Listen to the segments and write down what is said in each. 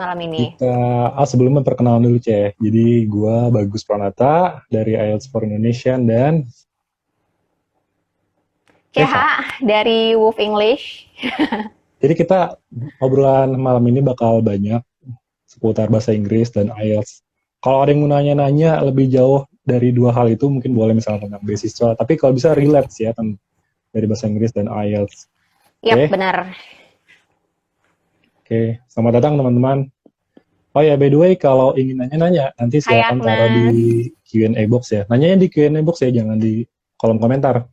malam ini? Kita, sebelumnya perkenalan dulu, Ceh. Jadi, gua Bagus Pranata dari IELTS for Indonesian dan CH. CH dari Wolf English. Jadi, kita obrolan malam ini bakal banyak seputar bahasa Inggris dan IELTS. Kalau ada yang mau nanya-nanya lebih jauh dari dua hal itu, mungkin boleh misalnya tentang beasiswa. Tapi kalau bisa relate ya, dari bahasa Inggris dan IELTS. Yap, Oke? benar. Oke. Selamat datang, teman-teman. Oh ya, by the way, kalau ingin nanya-nanya, nanti Hai silakan taruh di Agnes. Q&A box ya. Nanyanya di Q&A box ya, jangan di kolom komentar.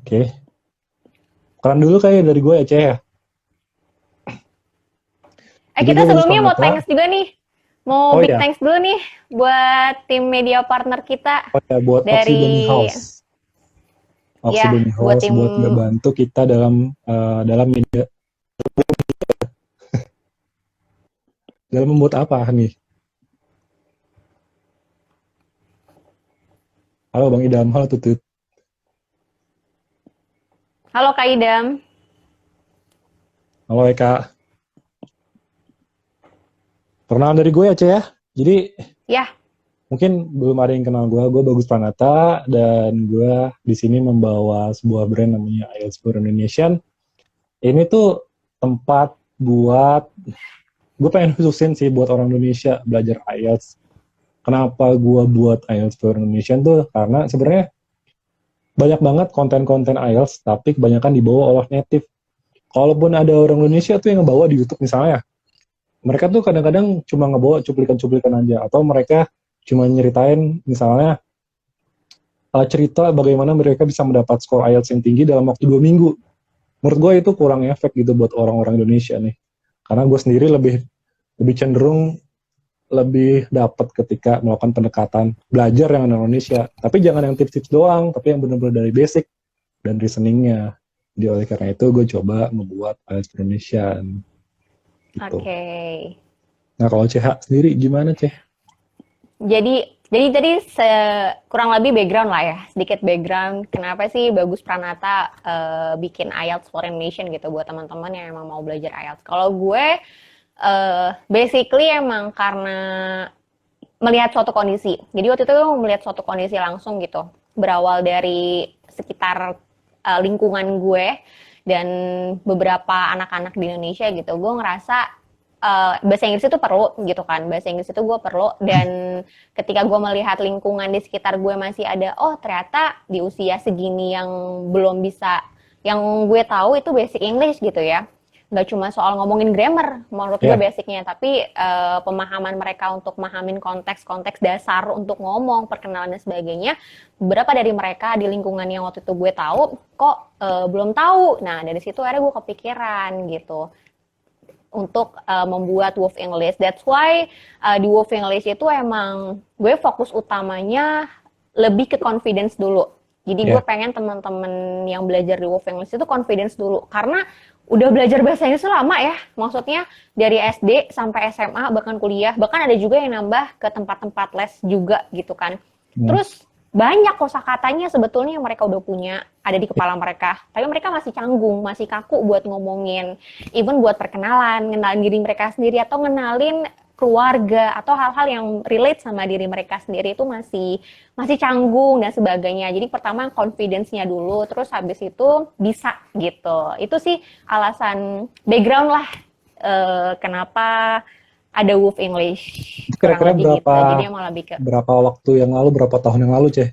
Oke. Peran dulu kayak dari gue ya, Ceh ya. Jadi Kita gue Bagus sebelumnya mau Pranata. thanks juga nih. Mau Oh big ya, thanks dulu nih buat tim media partner kita oh ya, buat Oxybeny dari House. ya Oxybeny buat House tim buat ngebantu kita dalam media, dalam membuat apa nih? Halo Bang Idam, halo Tutut. Halo Kak Idam. Halo Eka. Perkenalan dari gue ya, Ceh ya. Jadi Ya, mungkin belum ada yang kenal gue. Gue Bagus Pranata dan gue di sini membawa sebuah brand namanya IELTS for Indonesian. Ini tuh tempat buat, gue pengen khususin sih buat orang Indonesia belajar IELTS. Kenapa gue buat IELTS for Indonesian tuh karena sebenarnya banyak banget konten-konten IELTS tapi kebanyakan dibawa oleh native. Kalaupun ada orang Indonesia tuh yang ngebawa di YouTube misalnya, mereka tuh kadang-kadang cuma ngebawa cuplikan-cuplikan aja atau mereka cuma nyeritain misalnya cerita bagaimana mereka bisa mendapat skor IELTS yang tinggi dalam waktu 2 minggu. Menurut gue itu kurang efek gitu buat orang-orang Indonesia nih. Karena gue sendiri lebih lebih cenderung lebih dapat ketika melakukan pendekatan belajar yang di Indonesia. Tapi jangan yang tips-tips doang, tapi yang benar-benar dari basic dan reasoningnya. Jadi oleh karena itu gue coba membuat IELTS Indonesia gitu. oke. Nah kalau CH sendiri gimana Ceh? Jadi kurang lebih background lah ya, sedikit background. Kenapa sih Bagus Pranata bikin IELTS for Nation gitu buat teman-teman yang emang mau belajar IELTS. Kalau gue basically emang karena melihat suatu kondisi. Jadi waktu itu gue melihat suatu kondisi langsung gitu. Berawal dari sekitar lingkungan gue dan beberapa anak-anak di Indonesia gitu. Gue ngerasa bahasa Inggris itu perlu gitu kan. Bahasa Inggris itu gue perlu dan ketika gue melihat lingkungan di sekitar gue masih ada, oh ternyata di usia segini yang belum bisa, yang gue tahu itu basic English gitu ya, nggak cuma soal ngomongin grammar menurut gue Ya, basicnya, tapi pemahaman mereka untuk memahamin konteks-konteks dasar untuk ngomong, perkenalan dan sebagainya. Beberapa dari mereka di lingkungan yang waktu itu gue tahu kok belum tahu. Nah dari situ akhirnya gue kepikiran gitu untuk membuat Wolf English. That's why di Wolf English itu emang gue fokus utamanya lebih ke confidence dulu. Jadi gue ya. pengen teman-teman yang belajar di Wolf English itu confidence dulu. Karena udah belajar bahasa Inggris lama ya. Maksudnya dari SD sampai SMA, bahkan kuliah. Bahkan ada juga yang nambah ke tempat-tempat les juga gitu kan. Hmm. Terus banyak kosakatanya sebetulnya yang mereka udah punya, ada di kepala mereka. Tapi mereka masih canggung, masih kaku buat ngomongin. Even buat perkenalan, ngenalin diri mereka sendiri, atau ngenalin keluarga, atau hal-hal yang relate sama diri mereka sendiri itu masih masih canggung dan sebagainya. Jadi pertama confidence-nya dulu, terus habis itu bisa gitu. Itu sih alasan background lah kenapa ada Wolf English, kurang Kira-kira lebih berapa gitu. Jadi emang lebih ke berapa waktu yang lalu, berapa tahun yang lalu Ceh?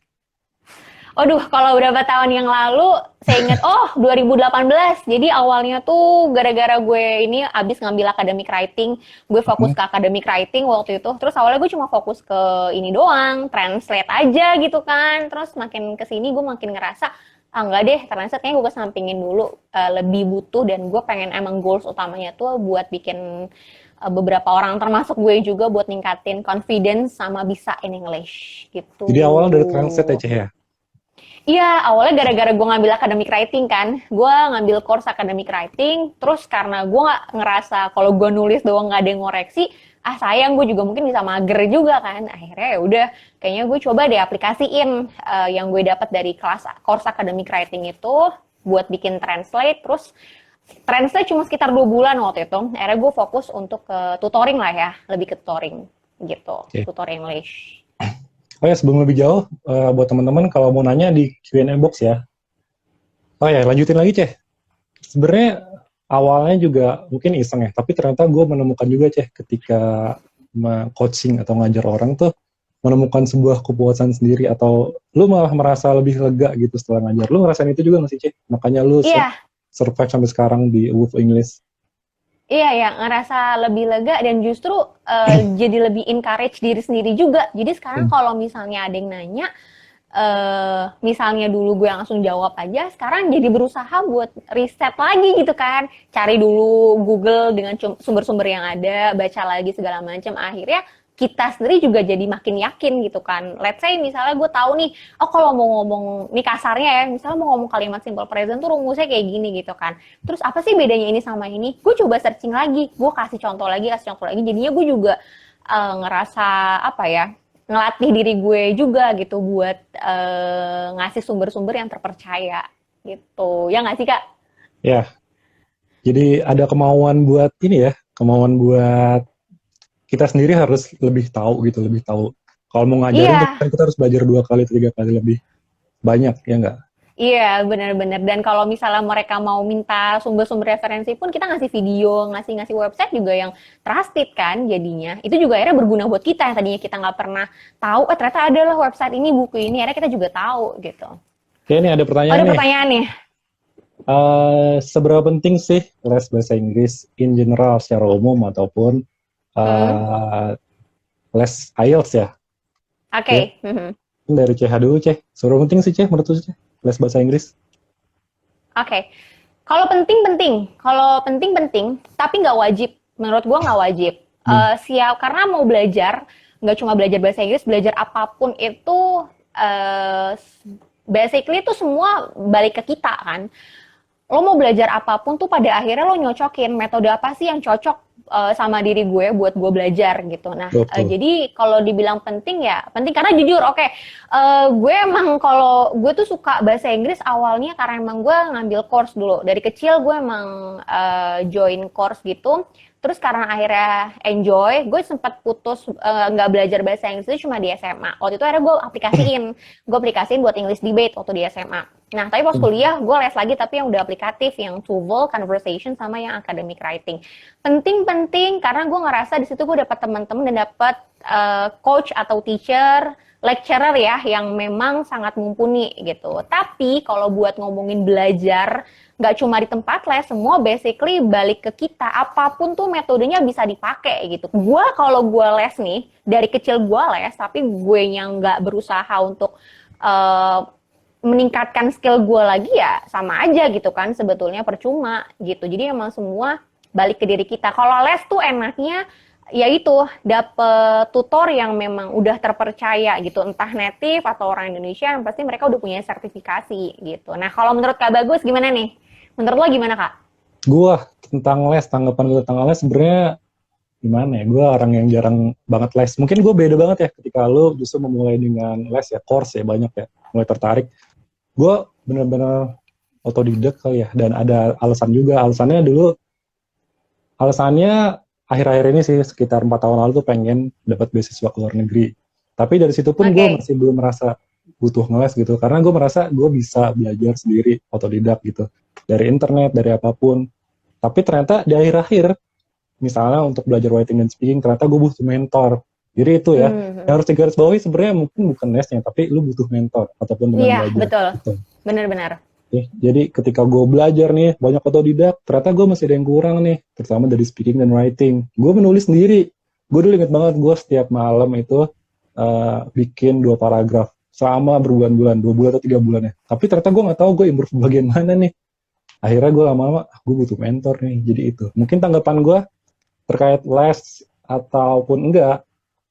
Aduh, kalau beberapa tahun yang lalu, saya ingat, oh 2018. Jadi awalnya tuh gara-gara gue ini abis ngambil academic writing, gue Hmm. fokus ke academic writing waktu itu. Terus awalnya gue cuma fokus ke ini doang, translate aja gitu kan. Terus makin kesini gue makin ngerasa, ah enggak deh, translate kayaknya gue kesampingin dulu. Lebih butuh dan gue pengen emang goals utamanya tuh buat bikin beberapa orang termasuk gue juga buat ningkatin confidence sama bisa in English gitu. Jadi awalnya dari translate ya Ceh ya? Iya, awalnya gara-gara gue ngambil academic writing kan. Gue ngambil course academic writing, terus karena gue nggak ngerasa kalau gue nulis doang nggak ada yang ngoreksi, ah sayang gue juga mungkin bisa mager juga kan. Akhirnya ya udah, kayaknya gue coba deh aplikasiin yang gue dapat dari kelas course academic writing itu buat bikin translate, terus Trendsnya cuma sekitar 2 bulan waktu itu. Akhirnya gue fokus untuk ke tutoring lah ya, lebih ke tutoring gitu, Oke. tutoring English. Oh ya, sebelum lebih jauh, buat teman-teman kalau mau nanya di Q&A box ya. Oh ya, lanjutin lagi, Ceh. Sebenarnya awalnya juga mungkin iseng ya, tapi ternyata gue menemukan juga, Ceh, ketika coaching atau ngajar orang tuh, menemukan sebuah kepuasan sendiri atau lu malah merasa lebih lega gitu setelah ngajar. Lu ngerasain itu juga nggak sih, Ceh? Makanya lu Iya, survive sampai sekarang di Wolf English. iya ya, ngerasa lebih lega dan justru jadi lebih encourage diri sendiri juga. Jadi sekarang Hmm. kalau misalnya ada yang nanya, misalnya dulu gue langsung jawab aja, sekarang jadi berusaha buat riset lagi gitu kan. Cari dulu Google dengan sumber-sumber yang ada, baca lagi segala macam. Akhirnya kita sendiri juga jadi makin yakin gitu kan. Let's say misalnya gue tahu nih, oh kalau mau ngomong, nih kasarnya ya, misalnya mau ngomong kalimat simple present tuh rumusnya kayak gini gitu kan. Terus apa sih bedanya ini sama ini? Gue coba searching lagi, gue kasih contoh lagi, jadinya gue juga ngerasa apa ya, ngelatih diri gue juga gitu buat ngasih sumber-sumber yang terpercaya gitu. Ya nggak sih Kak? Ya, jadi ada kemauan buat ini ya, kemauan buat kita sendiri harus lebih tahu gitu, lebih tahu. Kalau mau ngajarin Iya, kan kita harus belajar 2 kali, 3 kali lebih banyak, ya nggak? iya benar-benar. Dan kalau misalnya mereka mau minta sumber-sumber referensi pun kita ngasih video, ngasih website juga yang trusted kan jadinya. Itu juga akhirnya berguna buat kita yang tadinya kita nggak pernah tahu, ternyata ada lah website ini, buku ini, akhirnya kita juga tahu gitu. Oke, ini ada Oh, pertanyaan ada nih. pertanyaan nih. Seberapa penting sih les bahasa Inggris in general secara umum ataupun Hmm, uh, les IELTS ya? Ya, oke. Mhm. dari CH dulu, Ceh. Seberapa penting sih, Ceh, menurut lu, Ceh, les bahasa Inggris? Oke. Kalau penting-penting, tapi nggak wajib. Menurut gua nggak wajib. Hmm. Siap karena mau belajar, nggak cuma belajar bahasa Inggris, belajar apapun itu basically itu semua balik ke kita kan. Lo mau belajar apapun tuh pada akhirnya lo nyocokin metode apa sih yang cocok sama diri gue buat gue belajar gitu. Nah, Betul. jadi kalau dibilang penting ya penting karena jujur, oke, gue emang kalau gue tuh suka bahasa Inggris awalnya karena emang gue ngambil course dulu. Dari kecil gue emang join course gitu. Terus karena akhirnya enjoy, gue sempat putus nggak belajar bahasa Inggris itu cuma di SMA. Waktu itu akhirnya gue aplikasiin buat English debate waktu di SMA. Nah, tapi pas kuliah gue les lagi tapi yang udah aplikatif, yang TOEFL, conversation, sama yang academic writing. Penting-penting karena gue ngerasa di situ gue dapat teman-teman dan dapat coach atau teacher, lecturer ya yang memang sangat mumpuni gitu. Tapi kalau buat ngomongin belajar, nggak cuma di tempat les, semua basically balik ke kita. Apapun tuh metodenya bisa dipakai gitu. Kalau gue les nih, dari kecil gue les, tapi gue yang nggak berusaha untuk uh, meningkatkan skill gue lagi ya sama aja gitu kan, sebetulnya percuma gitu. Jadi emang semua balik ke diri kita. Kalau les tuh enaknya ya itu dapet tutor yang memang udah terpercaya gitu, entah native atau orang Indonesia yang pasti mereka udah punya sertifikasi gitu. Nah kalau menurut Kak Bagus gimana nih? Menurut lo gimana Kak? Gua tentang les, tanggapan gue tentang les sebenarnya gimana ya? Gue orang yang jarang banget les. Mungkin gue beda banget ya ketika lu justru memulai dengan les ya, course ya banyak ya, mulai tertarik. Gue bener-bener otodidak kali ya, dan ada alasan juga. Alasannya akhir-akhir ini sih sekitar 4 tahun lalu tuh pengen dapat beasiswa ke luar negeri. Tapi dari situ pun gue Oke. masih belum merasa butuh ngeles gitu, karena gue merasa gue bisa belajar sendiri otodidak gitu, dari internet, dari apapun. Tapi ternyata di akhir-akhir, misalnya untuk belajar writing dan speaking, ternyata gue butuh mentor. Jadi itu ya, yang harus digarisbawahi sebenarnya mungkin bukan lesnya, tapi lu butuh mentor ataupun teman Iya, belajar. betul. Gitu. Benar-benar. Oke, jadi ketika gue belajar nih, banyak otodidak, ternyata gue masih ada yang kurang nih, terutama dari speaking dan writing. Gue menulis sendiri. Gue dulu inget banget, gue setiap malam itu bikin 2 paragraf selama berbulan-bulan, 2 bulan atau 3 bulan ya. Tapi ternyata gue nggak tahu gue improve bagian mana nih. Akhirnya gue lama-lama, gue butuh mentor nih, jadi itu. Mungkin tanggapan gue terkait les ataupun enggak,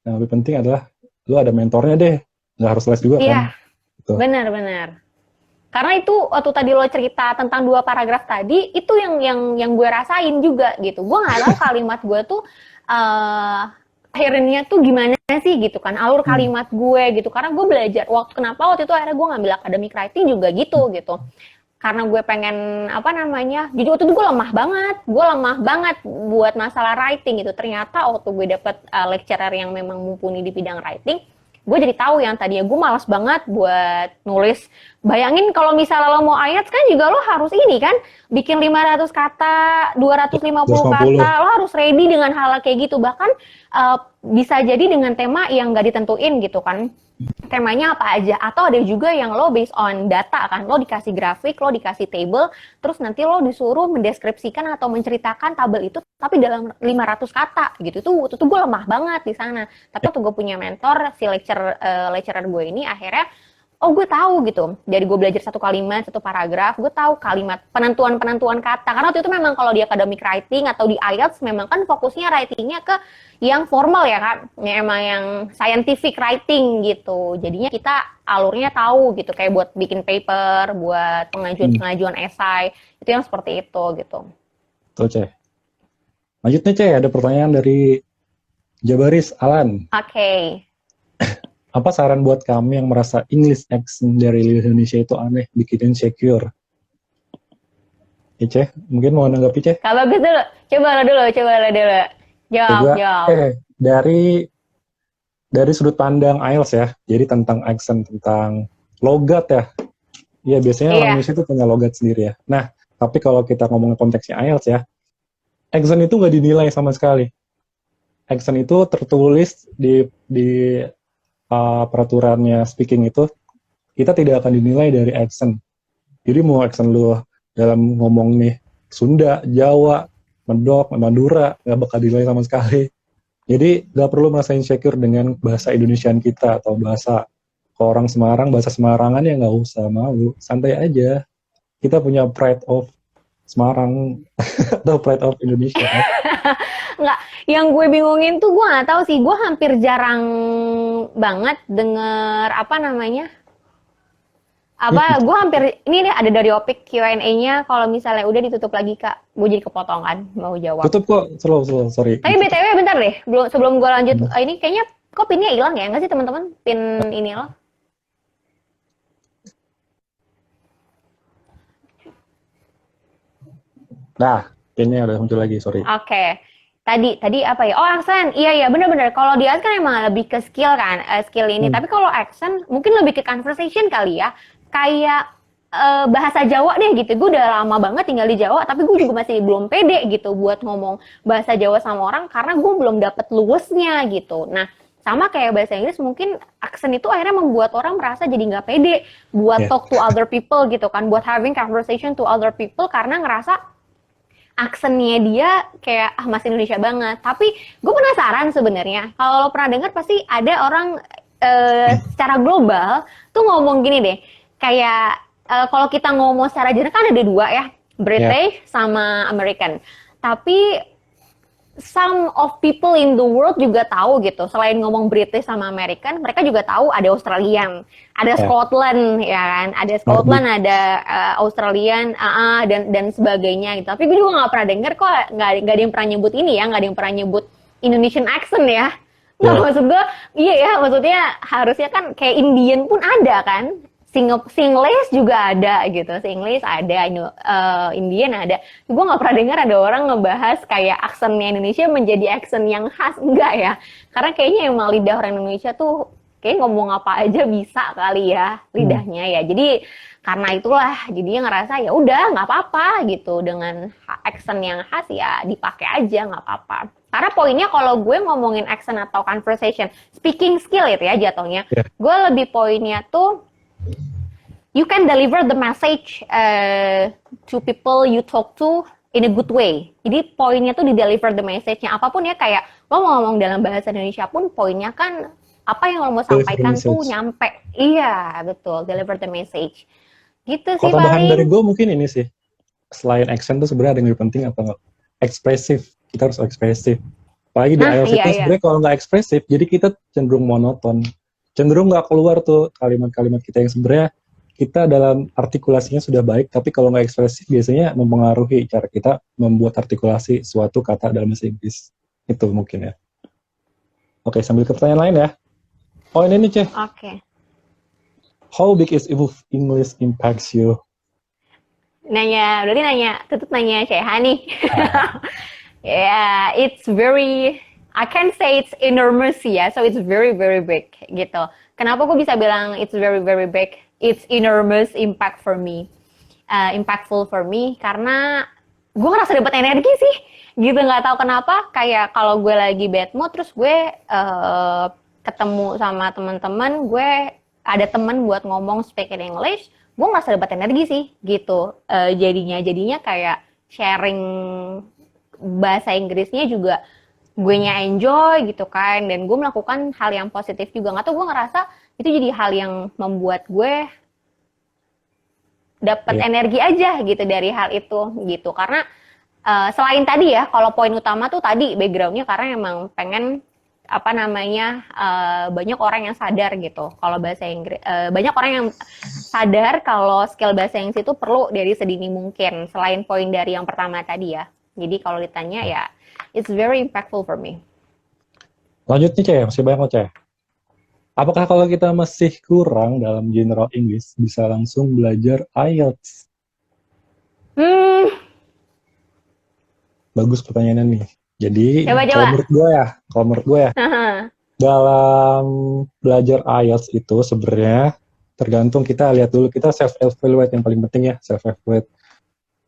yang lebih penting adalah lu ada mentornya deh, nggak harus les juga kan. Iya, Gitu. benar-benar. Karena itu waktu tadi lo cerita tentang 2 paragraf tadi, itu yang gue rasain juga gitu. Gue nggak tahu kalimat gue tuh akhirnya tuh gimana sih gitu kan, alur Hmm. kalimat gue gitu. Karena gue belajar kenapa waktu itu akhirnya gue ngambil academic writing juga gitu gitu. karena gue pengen apa namanya, jadi waktu itu gue lemah banget buat masalah writing gitu. Ternyata waktu gue dapet lecturer yang memang mumpuni di bidang writing, gue jadi tahu yang tadinya gue malas banget buat nulis. Bayangin kalau misalnya lo mau IELTS kan juga lo harus ini kan, bikin 500 kata, 250 250. kata, lo harus ready dengan hal kayak gitu. Bahkan bisa jadi dengan tema yang gak ditentuin gitu kan, temanya apa aja, atau ada juga yang lo based on data kan, lo dikasih grafik, lo dikasih table, terus nanti lo disuruh mendeskripsikan atau menceritakan tabel itu tapi dalam 500 kata gitu. Itu gue lemah banget di sana. Tapi waktu gue punya mentor, si lecturer gue ini akhirnya, oh gue tahu gitu, dari gue belajar satu kalimat, satu paragraf, gue tahu kalimat, penentuan kata. Karena waktu itu memang kalau di academic writing atau di IELTS memang kan fokusnya writingnya ke yang formal ya kan, ya, emang yang scientific writing gitu. Jadinya kita alurnya tahu gitu, kayak buat bikin paper, buat pengajuan esai, itu yang seperti itu gitu. Tuh, Ceh. Lanjut nih, Ceh. Ada pertanyaan dari Jabaris Alan. Oke. Apa saran buat kami yang merasa English accent dari Indonesia itu aneh, bikin insecure? Ya, Ceh, mungkin mau nanggapi, Ceh? Kak Bagus dulu. Coba lo dulu. Jawab. Dari sudut pandang IELTS ya, jadi tentang accent, tentang logat ya. Iya, biasanya orang Indonesia itu punya logat sendiri ya. Nah, tapi kalau kita ngomongin konteksnya IELTS ya, accent itu nggak dinilai sama sekali. Accent itu tertulis di peraturannya speaking itu, kita tidak akan dinilai dari accent. Jadi mau accent lu dalam ngomong nih Sunda, Jawa, Medok, Madura, nggak bakal dinilai sama sekali. Jadi nggak perlu merasa insecure dengan bahasa Indonesiaan kita atau bahasa ke orang Semarang, bahasa Semarangan ya nggak usah malu, santai aja. Kita punya pride of Semarang atau pride of Indonesia. Nggak, yang gue bingungin tuh gue nggak tahu sih, gue hampir jarang banget denger apa namanya, gue hampir ini deh ada dari Opik Q&A-nya, kalau misalnya udah ditutup lagi Kak, gue jadi kepotong kan mau jawab. Tutup kok, slow, sorry. Tapi BTW bentar deh, sebelum gue lanjut, ini kayaknya kok pinnya hilang ya, nggak sih teman-teman, pin ini lo? Nah, pinnya udah muncul lagi, sorry. Oke. Tadi apa ya? Oh, accent. Iya, benar-benar. Kalau di accent kan emang lebih ke skill kan, skill ini. Tapi kalau accent mungkin lebih ke conversation kali ya. Kayak bahasa Jawa deh gitu. Gue udah lama banget tinggal di Jawa, tapi gue juga masih belum pede gitu buat ngomong bahasa Jawa sama orang karena gue belum dapet luwesnya gitu. Nah, sama kayak bahasa Inggris, mungkin accent itu akhirnya membuat orang merasa jadi nggak pede buat talk to other people gitu kan, buat having conversation to other people karena ngerasa aksennya dia kayak masih Indonesia banget. Tapi gue penasaran sebenarnya, kalau lo pernah dengar pasti ada orang secara global tuh ngomong gini deh, kayak kalau kita ngomong secara general kan ada dua ya, British sama American. Tapi some of people in the world juga tahu gitu, selain ngomong British sama American, mereka juga tahu ada Australian, ada Scotland ya kan, ada Scotland, ada Australian, dan sebagainya gitu. Tapi gue juga nggak pernah denger kok, nggak ada yang pernah nyebut ini ya, nggak ada yang pernah nyebut Indonesian accent ya. Nggak, maksud gue, iya ya, maksudnya harusnya kan kayak Indian pun ada kan. Singlish juga ada gitu, Singlish ada, Indian ada. Gue nggak pernah dengar ada orang ngebahas kayak aksennya Indonesia menjadi aksen yang khas, enggak ya? Karena kayaknya emang lidah orang Indonesia tuh kayak ngomong apa aja bisa kali ya lidahnya ya. Jadi karena itulah jadinya ngerasa ya udah nggak apa-apa gitu, dengan aksen yang khas ya dipakai aja nggak apa-apa. Karena poinnya kalau gue ngomongin accent atau conversation, speaking skill itu ya jatuhnya, gue lebih poinnya tuh you can deliver the message to people you talk to in a good way. Jadi poinnya tuh di deliver the message-nya apapun ya, kayak lo mau ngomong dalam bahasa Indonesia pun poinnya kan apa yang lo mau sampaikan tuh nyampe. Iya, betul, deliver the message. Gitu sih paling. Tambahan dari gue mungkin ini sih, selain accent tuh sebenarnya ada yang lebih penting apa enggak? Ekspresif. Kita harus ekspresif. Apalagi di IELTS itu sebenarnya kalau nggak ekspresif, jadi kita cenderung monoton. Cenderung nggak keluar tuh kalimat-kalimat kita yang sebenarnya kita dalam artikulasinya sudah baik, tapi kalau nggak ekspresif biasanya mempengaruhi cara kita membuat artikulasi suatu kata dalam bahasa Inggris. Itu mungkin ya. Oke, sambil ke pertanyaan lain ya. Oh, ini nih, Ceh. Oke. How big is if English impacts you? berarti nanya, Tutut nanya Ceha nih. Nah, Yeah, it's very, I can say it's enormous ya, so it's very very big gitu. Kenapa aku bisa bilang it's very very big? It's enormous impact for me, impactful for me karena gue ngerasa dapat energi sih, gitu nggak tahu kenapa. Kayak kalau gue lagi bad mood, terus gue ketemu sama teman-teman, gue ada teman buat ngomong speak in English, gue ngerasa dapat energi sih, gitu. Jadinya kayak sharing bahasa Inggrisnya juga gue nya enjoy gitu kan, dan gue melakukan hal yang positif juga. Nggak tau, gue ngerasa itu jadi hal yang membuat gue dapat iya. energi aja gitu dari hal itu gitu. Karena selain tadi ya, kalau poin utama tuh tadi backgroundnya karena emang pengen apa namanya, banyak orang yang sadar gitu kalau bahasa Inggris, banyak orang yang sadar kalau skill bahasa Inggris itu perlu dari sedini mungkin, selain poin dari yang pertama tadi ya. Jadi kalau ditanya ya, it's very impactful for me. Lanjut nih Ceh, masih banyak loh Ceh. Apakah kalau kita masih kurang dalam general English, bisa langsung belajar IELTS? Hmm, Bagus pertanyaannya nih. Jadi, coba. kalau menurut gue ya, dalam belajar IELTS itu sebenarnya tergantung, kita lihat dulu, kita self-evaluate yang paling penting ya, self-evaluate.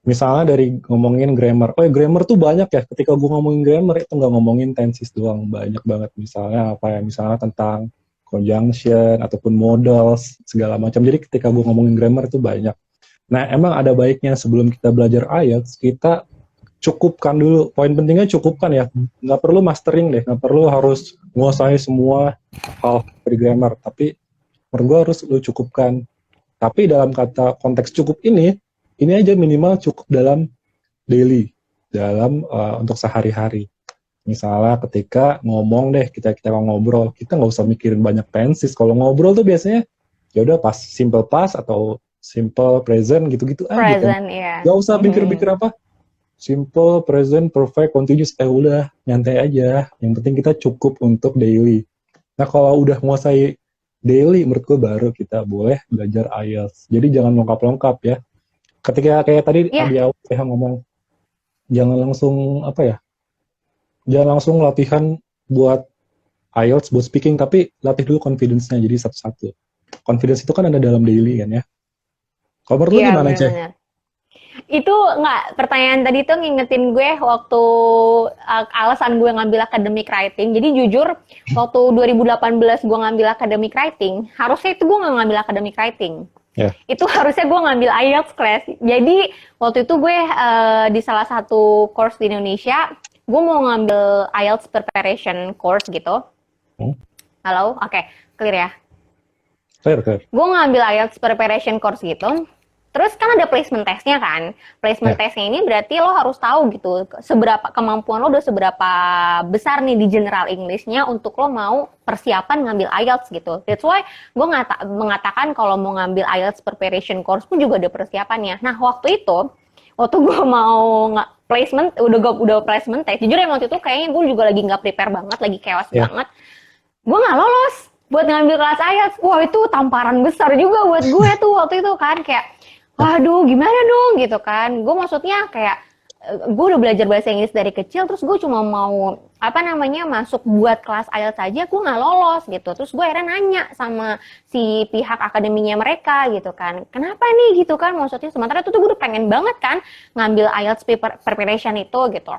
Misalnya dari ngomongin grammar, grammar tuh banyak ya, ketika gue ngomongin grammar itu nggak ngomongin tenses doang, banyak banget. Misalnya apa ya, misalnya tentang conjunction, ataupun modals, segala macam. Jadi ketika gue ngomongin grammar itu banyak. Nah, emang ada baiknya sebelum kita belajar IELTS, kita cukupkan dulu, poin pentingnya cukupkan ya, nggak perlu mastering deh, nggak perlu harus menguasai semua hal dari grammar, tapi menurut gue harus lu cukupkan. Tapi dalam kata konteks cukup ini aja minimal cukup dalam daily, dalam untuk sehari-hari. Misalnya ketika ngomong deh, kita ngobrol, kita nggak usah mikirin banyak tenses. Kalau ngobrol tuh biasanya ya udah pas simple past atau simple present gitu-gitu aja kan. present ya. Nggak usah pikir-pikir apa. Simple, present, perfect, continuous, udah nyantai aja. Yang penting kita cukup untuk daily. Nah kalau udah menguasai daily, menurut gue baru kita boleh belajar IELTS. Jadi jangan lengkap-lengkap ya. Ketika kayak tadi Iya, di awal saya ngomong, jangan langsung jangan langsung latihan buat IELTS, buat speaking, tapi latih dulu confidence-nya, jadi satu-satu. Confidence itu kan ada dalam daily kan ya. Kalau menurut lu iya gimana, Ceh? benar-benar. Itu nggak, pertanyaan tadi tuh ngingetin gue waktu alasan gue ngambil academic writing. Jadi jujur, waktu 2018 gue ngambil academic writing, harusnya itu gue nggak ngambil academic writing. Ya. Itu harusnya gue ngambil IELTS class. Jadi waktu itu gue di salah satu course di Indonesia, gue mau ngambil IELTS preparation course gitu. Halo, oke, clear ya. Clear. Gue ngambil IELTS preparation course gitu. Terus kan ada placement testnya kan. Placement testnya ini berarti lo harus tahu gitu, seberapa kemampuan lo udah seberapa besar nih di general English-nya untuk lo mau persiapan ngambil IELTS gitu. That's why gue mengatakan kalau mau ngambil IELTS preparation course pun juga ada persiapannya. Nah waktu gue mau placement, udah placement test, jujur ya waktu itu kayaknya gue juga lagi nggak prepare banget, lagi chaos banget. Gue nggak lolos buat ngambil kelas IELTS. Wah itu tamparan besar juga buat gue tuh waktu itu kan, kayak waduh gimana dong gitu kan. Gue maksudnya kayak gue udah belajar bahasa Inggris dari kecil, terus gue cuma mau masuk buat kelas IELTS aja, gue nggak lolos gitu. Terus gue akhirnya nanya sama si pihak akademinya mereka gitu kan, kenapa nih gitu kan, maksudnya sementara itu tuh gue udah pengen banget kan ngambil IELTS preparation itu gitu.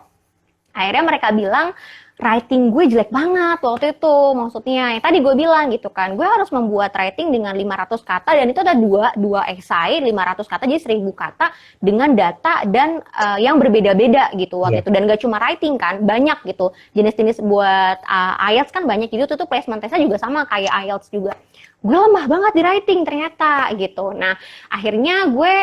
Akhirnya mereka bilang writing gue jelek banget waktu itu, maksudnya yang tadi gue bilang gitu kan, gue harus membuat writing dengan 500 kata, dan itu ada dua esai 500 kata, jadi 1000 kata dengan data dan yang berbeda-beda gitu waktu itu. Dan gak cuma writing kan, banyak gitu jenis-jenis buat IELTS kan banyak, jadi itu tuh placement testnya juga sama kayak IELTS juga. Gue lemah banget di writing ternyata gitu. Nah akhirnya gue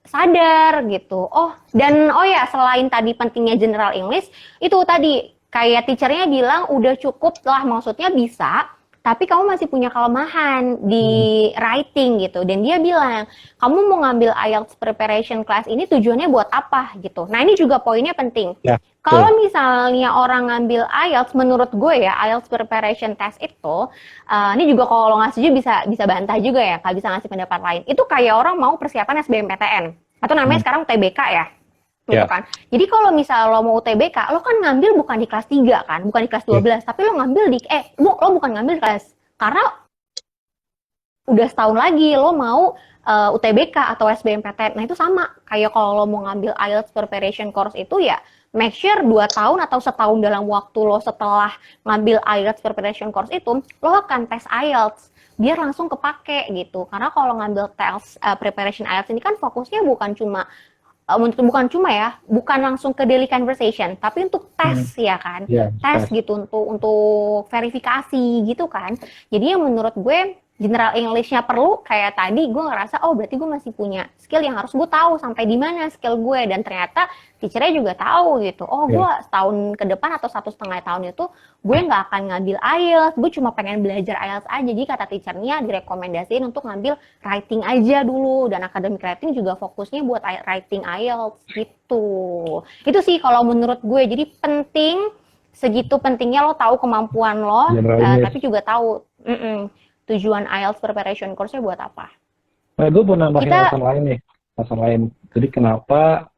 sadar gitu, dan selain tadi pentingnya general English, itu tadi kayak teachernya bilang udah cukup lah, maksudnya bisa, tapi kamu masih punya kelemahan di writing gitu. Dan dia bilang, kamu mau ngambil IELTS preparation class ini tujuannya buat apa gitu. Nah ini juga poinnya penting. Kalau misalnya orang ngambil IELTS, menurut gue ya, IELTS preparation test itu, ini juga kalau nggak setuju bisa bantah juga ya, nggak bisa ngasih pendapat lain. Itu kayak orang mau persiapan SBMPTN. Atau namanya sekarang UTBK ya. Gitu Ya. kan. Jadi kalau misal lo mau UTBK, lo kan ngambil bukan di kelas 3 kan, bukan di kelas 12, tapi lo ngambil di lo bukan ngambil di kelas karena udah setahun lagi lo mau UTBK atau SBMPTN. Nah, itu sama kayak kalau lo mau ngambil IELTS preparation course itu ya make sure 2 tahun atau setahun dalam waktu lo setelah ngambil IELTS preparation course itu, lo akan tes IELTS biar langsung kepake gitu. Karena kalau ngambil tes preparation IELTS ini kan fokusnya bukan langsung ke daily conversation, tapi untuk tes ya kan, tes gitu untuk verifikasi gitu kan. Jadi yang menurut gue general English-nya perlu, kayak tadi gue ngerasa berarti gue masih punya skill yang harus gue tahu sampai di mana skill gue, dan ternyata teacher-nya juga tahu gitu. Gue setahun ke depan atau 1,5 tahun itu gue nggak akan ngambil IELTS, gue cuma pengen belajar IELTS aja. Jadi kata teacher-nya direkomendasiin untuk ngambil writing aja dulu, dan academic writing juga fokusnya buat writing IELTS gitu. Itu sih kalau menurut gue. Jadi segitu pentingnya lo tahu kemampuan lo, tapi juga tahu tujuan IELTS preparation course-nya buat apa. Nah, gue mau nambahin alasan lain nih. Alasan lain. Jadi kenapa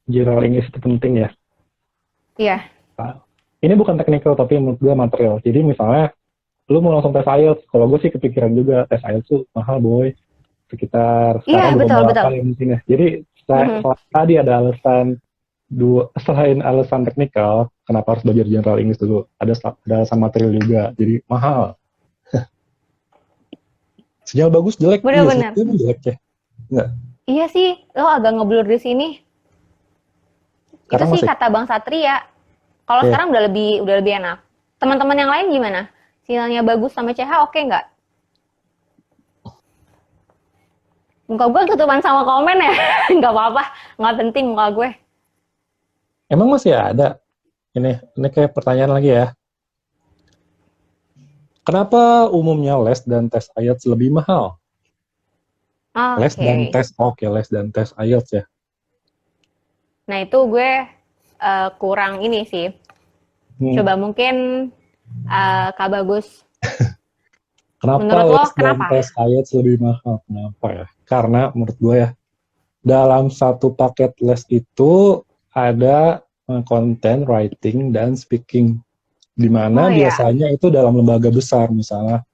general English itu penting ya? Iya. Nah, ini bukan technical, tapi menurut gue material. Jadi misalnya, lu mau langsung tes IELTS. Kalau gue sih kepikiran juga, tes IELTS tuh mahal, boy. Sekitar sekarang betul. ya mungkin ya. Jadi, tadi ada selain alasan technical, kenapa harus belajar general English dulu. Ada alasan material juga. Jadi, mahal. Sinyal bagus jelek. Bener-bener. Iya, jelek ya. Enggak. Iya sih, lo agak ngeblur di sini. Sekarang itu sih kata Bang Satria. Kalau sekarang udah lebih enak. Teman-teman yang lain gimana? Sinyalnya bagus sama CH oke nggak? Muka gue ketutupan sama komen ya? Nggak apa-apa, nggak penting muka gue. Emang masih ada? Ini kayak pertanyaan lagi ya. Kenapa umumnya les dan tes IELTS lebih mahal? Les dan tes IELTS ya. Nah itu gue kurang ini sih. Coba mungkin Kak Bagus. Kenapa les dan tes IELTS lebih mahal? Kenapa ya? Karena menurut gue ya, dalam satu paket les itu ada konten writing dan speaking. Di mana biasanya itu dalam lembaga besar, misalnya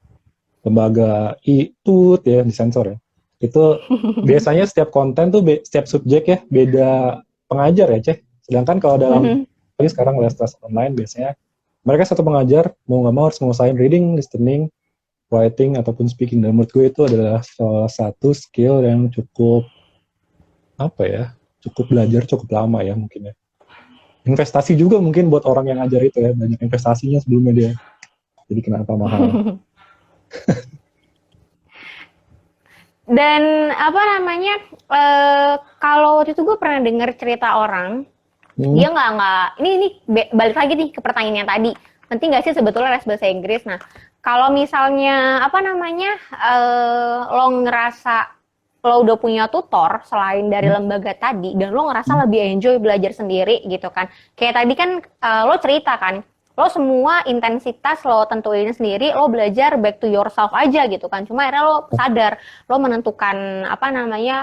lembaga ITUT ya, disensor ya. Itu biasanya setiap konten tuh setiap subjek ya beda pengajar ya, Ceh. Sedangkan kalau dalam sekarang les tes online biasanya mereka satu pengajar mau nggak mau harus nguasain reading, listening, writing ataupun speaking. Dan menurut gue itu adalah salah satu skill yang cukup cukup belajar cukup lama ya mungkin ya. Investasi juga mungkin buat orang yang ngajar itu ya, banyak investasinya sebelumnya dia. Jadi kenapa mahal? Dan kalau waktu itu gue pernah dengar cerita orang, dia nggak ini balik lagi nih ke pertanyaan yang tadi, penting nggak sih sebetulnya les bahasa Inggris? Nah, kalau misalnya lo ngerasa lo udah punya tutor selain dari lembaga tadi, dan lo ngerasa lebih enjoy belajar sendiri gitu kan. Kayak tadi kan lo cerita kan, lo semua intensitas lo tentuin sendiri, lo belajar back to yourself aja gitu kan. Cuma akhirnya lo sadar, lo menentukan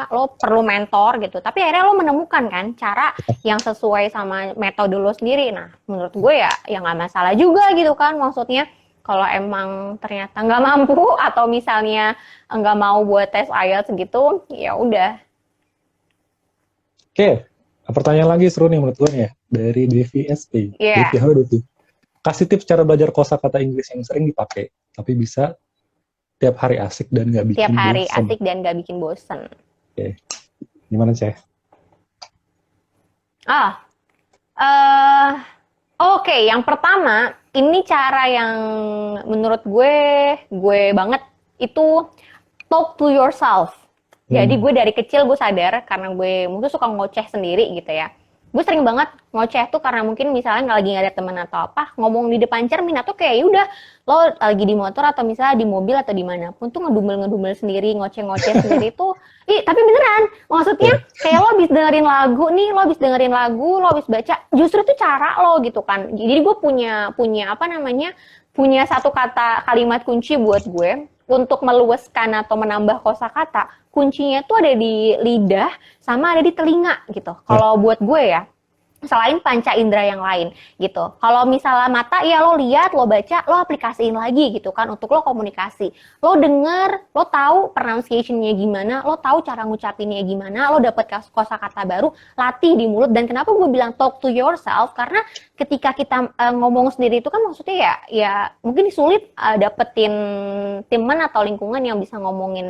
lo perlu mentor gitu. Tapi akhirnya lo menemukan kan cara yang sesuai sama metode lo sendiri. Nah, menurut gue ya nggak masalah juga gitu kan. Maksudnya kalau emang ternyata nggak mampu atau misalnya nggak mau buat tes IELTS gitu, ya udah. Oke, pertanyaan lagi seru nih menurut gue nih ya, dari Devi SP. Devi, halo Devi. Kasih tips cara belajar kosakata Inggris yang sering dipakai, tapi bisa tiap hari asik dan nggak bikin bosan. Tiap hari asik dan nggak bikin bosan. Oke, gimana Ceh? Oke, yang pertama, ini cara yang menurut gue banget, itu talk to yourself. Jadi gue dari kecil gue sadar, karena gue mungkin suka ngoceh sendiri gitu ya. Gue sering banget ngoceh tuh karena mungkin misalnya lagi gak ada temen atau apa, ngomong di depan cermin atau kayak udah lo lagi di motor atau misalnya di mobil atau dimanapun tuh ngedumel sendiri, ngoceh sendiri tuh. Tapi beneran, maksudnya kayak lo habis dengerin lagu, lo habis baca, justru itu cara lo gitu kan. Jadi gue punya satu kalimat kunci buat gue. untuk meluaskan atau menambah kosakata, kuncinya tuh ada di lidah sama ada di telinga gitu. Kalau buat gue ya, selain panca indera yang lain gitu. Kalau misalnya mata, ya lo lihat, lo baca, lo aplikasiin lagi gitu kan untuk lo komunikasi. Lo denger, lo tahu pronunciation-nya gimana, lo tahu cara ngucapinnya gimana, lo dapet kosakata baru, latih di mulut. Dan kenapa gue bilang talk to yourself? Karena ketika kita ngomong sendiri itu kan maksudnya ya mungkin sulit dapetin teman atau lingkungan yang bisa ngomongin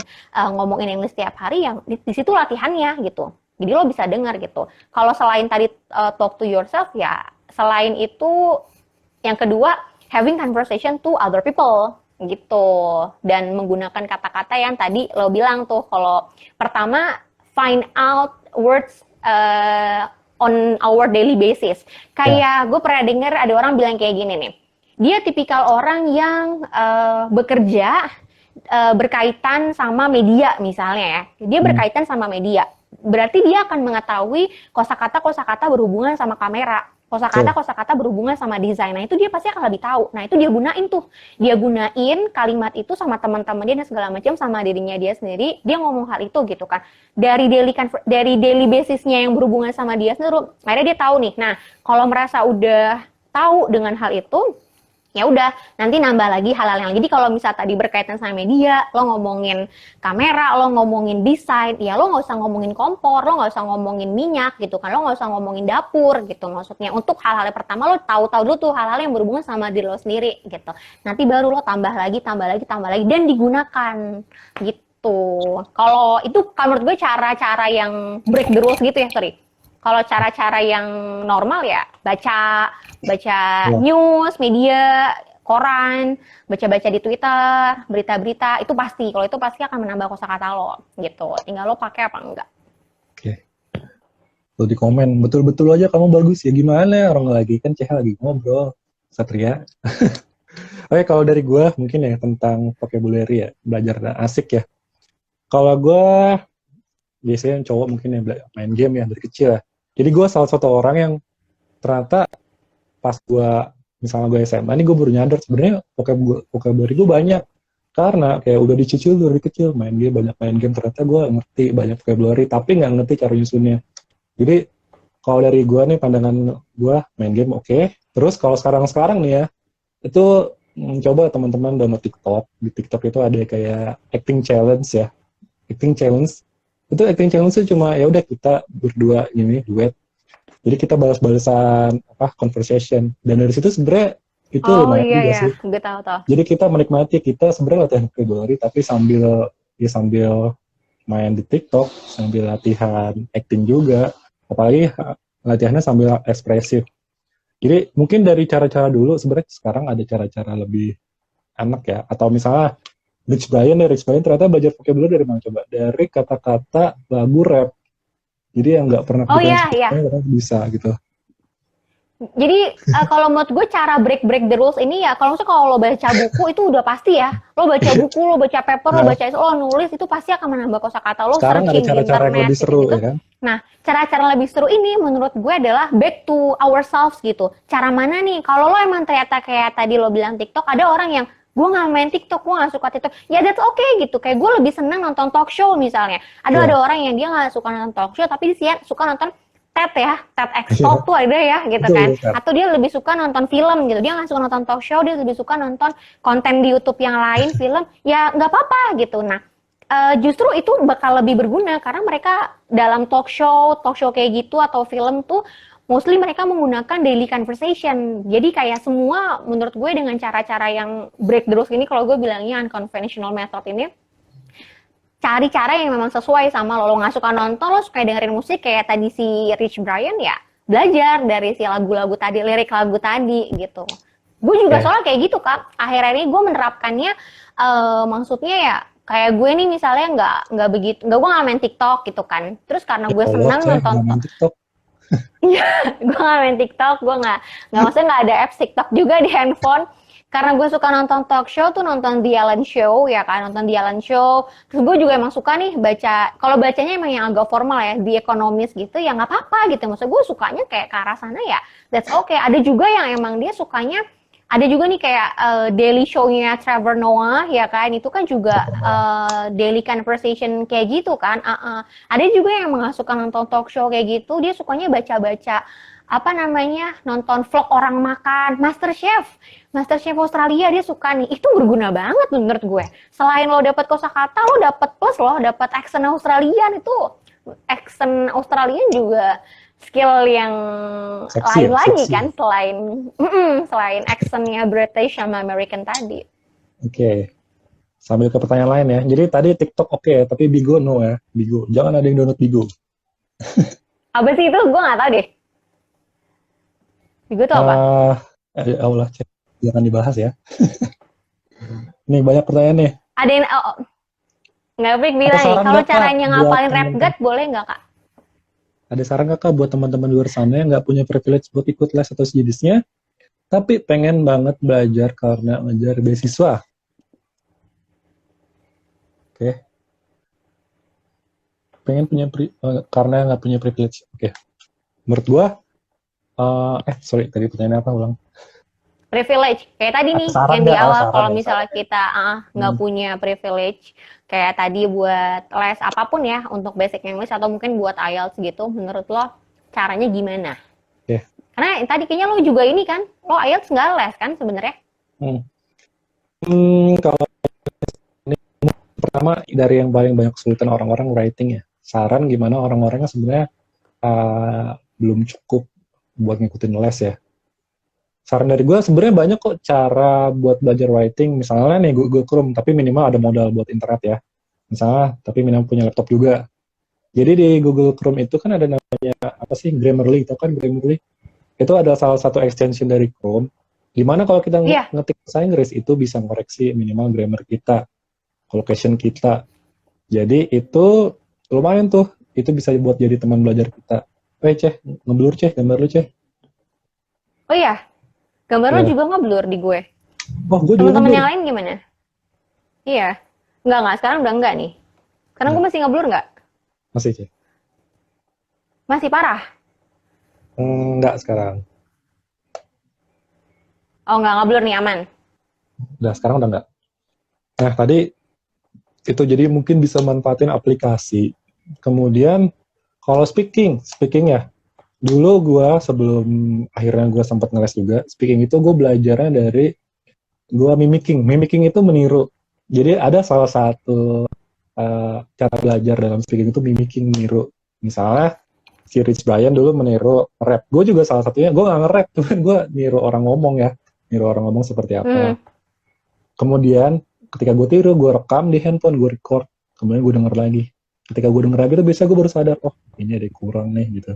English setiap hari, yang di situ latihannya gitu. Jadi lo bisa dengar gitu. Kalau selain tadi talk to yourself ya, selain itu yang kedua having conversation to other people gitu. Dan menggunakan kata-kata yang tadi lo bilang tuh. Kalau pertama find out words on our daily basis. Kayak gue pernah dengar ada orang bilang kayak gini nih. Dia tipikal orang yang bekerja berkaitan sama media misalnya ya. Dia berkaitan sama media. Berarti dia akan mengetahui kosakata berhubungan sama kamera, kosakata berhubungan sama desain. Nah, itu dia pasti akan lebih tahu. Nah, itu dia gunain tuh. Dia gunain kalimat itu sama teman-teman dia dan segala macam, sama dirinya dia sendiri. Dia ngomong hal itu gitu kan. Dari daily basisnya yang berhubungan sama dia sendiri, akhirnya dia tahu nih. Nah, kalau merasa udah tahu dengan hal itu, ya udah nanti nambah lagi hal-hal yang. Jadi kalau misal tadi berkaitan sama media, lo ngomongin kamera, lo ngomongin desain, ya lo nggak usah ngomongin kompor, lo nggak usah ngomongin minyak gitu kan, lo nggak usah ngomongin dapur gitu. Maksudnya untuk hal-hal yang pertama lo tahu dulu tuh hal-hal yang berhubungan sama diri lo sendiri gitu. Nanti baru lo tambah lagi dan digunakan gitu. Kalau itu menurut gue cara-cara yang break the rules gitu ya, sorry. Kalau cara-cara yang normal ya baca news, media, koran, baca-baca di Twitter, berita-berita, itu pasti. Kalau itu pasti akan menambah kosakata lo gitu. Tinggal lo pakai apa enggak. Oke. Tuh di komen, betul-betul aja kamu bagus ya, gimana orang lagi kan Ceha lagi ngobrol, Satria. Oke, kalau dari gue mungkin ya tentang vocabulary ya, belajar asik ya. Kalau gue biasanya yang cowok mungkin yang main game ya dari kecil ya. Jadi gue salah satu orang yang ternyata pas misalnya gue SMA nih gue baru nyadar sebenarnya vocabulary gue banyak. Karena kayak udah dicicil dari kecil, banyak main game, ternyata gue ngerti banyak vocabulary, tapi nggak ngerti cara nyusunnya. Jadi kalau dari gue nih, pandangan gue main game oke. Terus kalau sekarang nih ya, itu coba teman-teman download TikTok. Di TikTok itu ada kayak acting challenge ya. Acting challenge itu cuma ya udah kita berdua ini duet, jadi kita balas-balasan conversation, dan dari situ sebenarnya itu lumayan juga sih. Gue tahu. Jadi kita menikmati, kita sebenarnya latihan vocabulary tapi sambil main di TikTok, sambil latihan acting juga, apalagi latihannya sambil ekspresif. Jadi mungkin dari cara-cara dulu sebenarnya sekarang ada cara-cara lebih enak ya. Atau misalnya Rich Brian ternyata belajar vocabulary dari mana coba? Dari kata-kata lagu rap. Jadi yang nggak pernah kita bisa gitu. Jadi kalau menurut gue cara break the rules ini ya, kalau lo baca buku itu udah pasti ya. Lo baca buku, lo baca paper, lo baca lo nulis, itu pasti akan menambah kosakata lo. Sekarang ada cara-cara yang lebih seru gitu. Ya kan? Nah, cara-cara lebih seru ini menurut gue adalah back to ourselves gitu. Cara mana nih? Kalau lo emang ternyata kayak tadi lo bilang TikTok, ada orang yang gue nggak main TikTok, gue nggak suka TikTok. Ya that's okay gitu. Kayak gue lebih senang nonton talk show misalnya. Ada orang yang dia nggak suka nonton talk show, tapi dia suka nonton TED Talk tuh ada ya gitu kan. Atau dia lebih suka nonton film gitu. Dia nggak suka nonton talk show, dia lebih suka nonton konten di YouTube yang lain, film. Ya nggak apa-apa gitu. Nah, justru itu bakal lebih berguna karena mereka dalam talk show kayak gitu atau film tuh mostly mereka menggunakan daily conversation. Jadi kayak semua menurut gue dengan cara-cara yang break the rules ini, kalau gue bilangnya unconventional method ini, cari cara yang memang sesuai sama lo nggak suka nonton, lo suka dengerin musik kayak tadi si Rich Brian, ya belajar dari si lagu-lagu tadi, lirik lagu tadi gitu. Gue juga soalnya kayak gitu Kak, akhir-akhir ini gue menerapkannya, maksudnya ya kayak gue nih misalnya gue nggak main TikTok gitu kan, terus karena gue senang nonton TikTok. Gue nggak main TikTok, gue maksudnya nggak ada apps TikTok juga di handphone. Karena gue suka nonton talk show tuh, nonton The Ellen Show ya kan, nonton The Ellen Show. Terus gue juga emang suka nih baca, kalau bacanya emang yang agak formal ya, The Economist gitu, ya nggak apa-apa gitu. Maksudnya gue sukanya kayak ke arah sana ya, that's okay. Ada juga yang emang dia sukanya Ada juga nih kayak daily show-nya Trevor Noah ya kan, itu kan juga daily conversation kayak gitu kan. Ada juga yang nggak suka nonton talk show kayak gitu, dia sukanya baca-baca apa namanya, nonton vlog orang makan, MasterChef Australia dia suka nih. Itu berguna banget menurut gue. Selain lo dapet kosakata, lo dapet plus lo dapet accent Australian itu. Accent Australian juga skill yang Seksi lain ya, lagi seksi. kan, selain accentnya British sama American tadi. Oke. Sambil ke pertanyaan lain ya. Jadi tadi TikTok oke ya, tapi Bigo no ya. Bigo. Jangan ada yang download Bigo. Apa sih itu? Gue nggak tahu deh. Bigo tuh apa? Allah, jangan dibahas ya. Nih banyak pertanyaan nih. Ada yang nggak break Ada bilang nih. saran Kalau nggak Kak caranya buat ngapalin rap teman-teman? god boleh nggak kak? Ada saran nggak Kak buat teman-teman di luar sana yang nggak punya privilege buat ikut les atau sejenisnya, tapi pengen banget belajar karena ngejar beasiswa? Oke. Pengen punya karena nggak punya privilege. Oke. Menurut gua, sorry tadi pertanyaan apa ulang? Privilege kayak tadi Ada nih saran yang di nggak? awal, Saran kalau ya, misalnya saran ya. kita nggak punya privilege kayak tadi buat les apapun ya untuk basic English atau mungkin buat IELTS gitu, menurut lo caranya gimana? Oke. Karena tadi kayaknya lo juga ini kan, lo IELTS nggak les kan sebenarnya? Hmm. Kalau ini pertama dari yang paling banyak kesulitan orang-orang writing ya. Saran gimana orang-orangnya sebenarnya belum cukup buat ngikutin les ya. Saran dari gue sebenarnya banyak kok cara buat belajar writing. Misalnya nih Google Chrome, tapi minimal ada modal buat internet ya. Misalnya, tapi minimal punya laptop juga. Jadi di Google Chrome itu kan ada namanya apa sih, Grammarly, tau kan Grammarly? Itu adalah salah satu extension dari Chrome. Gimana kalau kita Iya. ngetik bahasa Inggris itu bisa ngoreksi minimal grammar kita, collocation kita. Jadi itu lumayan tuh, itu bisa buat jadi teman belajar kita. Ceh, ngeblur Ceh, gambar lu Ceh. Oh iya, gambar lo Ya. juga ngeblur di gue. Oh, gue juga Teman-teman ngeblur. yang lain gimana? Iya. Nggak, sekarang udah enggak nih. Sekarang gue Nah, masih ngeblur nggak? masih Ceh. Masih parah? Enggak sekarang. Oh nggak ngeblur nih, aman. Udah, sekarang udah enggak. Nah, tadi itu jadi mungkin bisa manfaatin aplikasi. Kemudian kalau speaking ya. Dulu gue sebelum akhirnya gue sempat ngeles juga, speaking itu gue belajarnya dari gue mimicking. Mimicking itu meniru. Jadi ada salah satu cara belajar dalam speaking itu mimicking, meniru. Misalnya si Rich Brian dulu meniru rap. Gue juga salah satunya, gue gak nge-rap, cuman gue niru orang ngomong ya. Niru orang ngomong seperti apa. Kemudian ketika gue tiru, gue rekam di handphone, gue record. Kemudian gue denger lagi. Ketika gue denger lagi itu biasanya gue baru sadar, oh ini ada yang kurang nih gitu.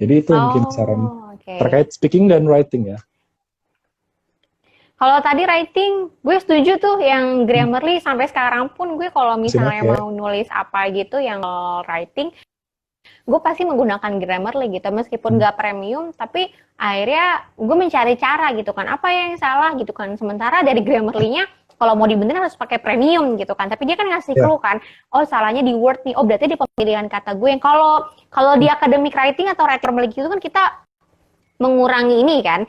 Jadi itu mungkin saran Oke. terkait speaking dan writing ya. Kalau tadi writing, gue setuju tuh yang Grammarly sampai sekarang pun gue kalau Masih misalnya pakai. mau nulis apa gitu yang writing, gue pasti menggunakan Grammarly gitu, meskipun nggak premium, tapi akhirnya gue mencari cara gitu kan, apa yang salah gitu kan. Sementara dari Grammarly-nya, kalau mau dibenerin harus pakai premium gitu kan, tapi dia kan ngasih clue kan, oh salahnya di word nih, oh berarti di pemilihan kata gue. Yang kalau di academic writing atau writer gitu kan kita mengurangi ini kan,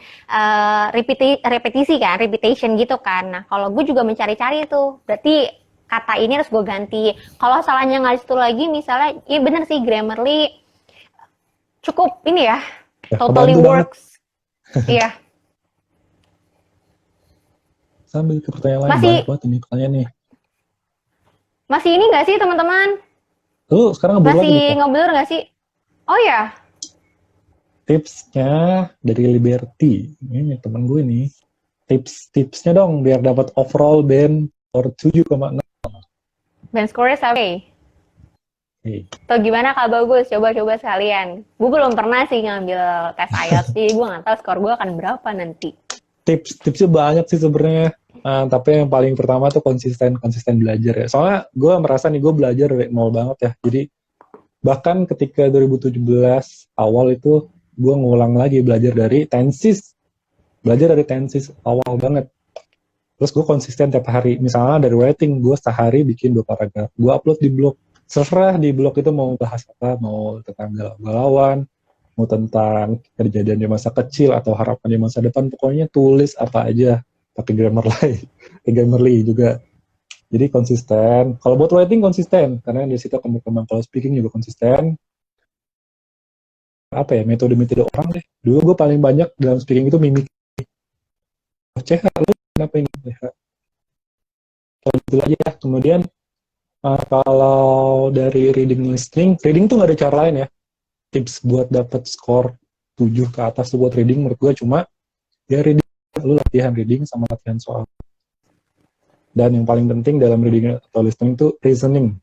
repetisi kan, repetition gitu kan. Nah kalau gue juga mencari-cari tuh, berarti kata ini harus gue ganti. Kalau salahnya nggak di situ lagi, misalnya, iya bener sih Grammarly cukup ini ya, totally works. Iya. Sambil ke pertanyaan lain, Masih banyak banget ini pertanyaan nih. masih ini nggak sih teman-teman? Lu sekarang ngeblur lagi nih, Masih Pak. ngeblur nggak sih? Oh ya, Tipsnya dari Liberty. Ini teman gue nih. Tipsnya dong biar dapat overall band or 7,6. band score sampai. Hey. Tuh gimana Kak Bagus? Coba-coba sekalian. Gue belum pernah sih ngambil tes IELTS, jadi gue nggak tahu skor gue akan berapa nanti. Tipsnya banyak sih sebenarnya. Tapi yang paling pertama tuh konsisten belajar ya. Soalnya gue merasa nih gue belajar dari nol banget ya. Jadi bahkan ketika 2017 awal itu gue ngulang lagi belajar dari tenses awal banget. Terus gue konsisten tiap hari. Misalnya dari writing, gue sehari bikin 2 paragraf. Gue upload di blog. Serah di blog itu mau bahas apa, mau tentang galau-galauan, mau tentang kejadian di masa kecil atau harapan di masa depan, pokoknya tulis apa aja pakai Grammarly, pakai Grammarly juga. Jadi konsisten. Kalau buat writing konsisten, karena di situ akan berkembang. Kalau speaking juga konsisten. Apa ya, metode-metode orang deh. Dulu gue paling banyak dalam speaking itu mimik. Oh, CH, lu kenapa ini? CH? Kalau gitu aja ya. Kemudian kalau dari reading listening, reading tuh nggak ada cara lain ya. Tips buat dapet skor 7 ke atas tuh buat reading menurut gue cuma ya reading, lu latihan reading sama latihan soal. Dan yang paling penting dalam reading atau listening itu reasoning.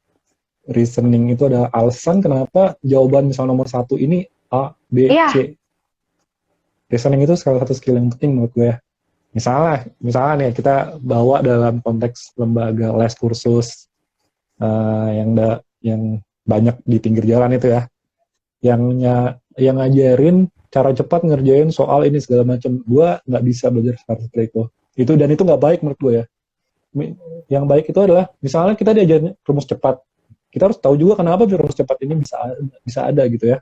Reasoning itu ada alasan kenapa jawaban misal nomor 1 ini A, B, Iya, C. Reasoning itu salah satu skill yang penting menurut gue. Misalnya nih kita bawa dalam konteks lembaga les kursus yang banyak di pinggir jalan itu ya, yang ngajarin cara cepat ngerjain soal ini segala macam. Gue nggak bisa belajar seperti itu dan itu nggak baik menurut gue ya. Yang baik itu adalah misalnya kita diajarin rumus cepat, kita harus tahu juga kenapa rumus cepat ini bisa ada gitu ya.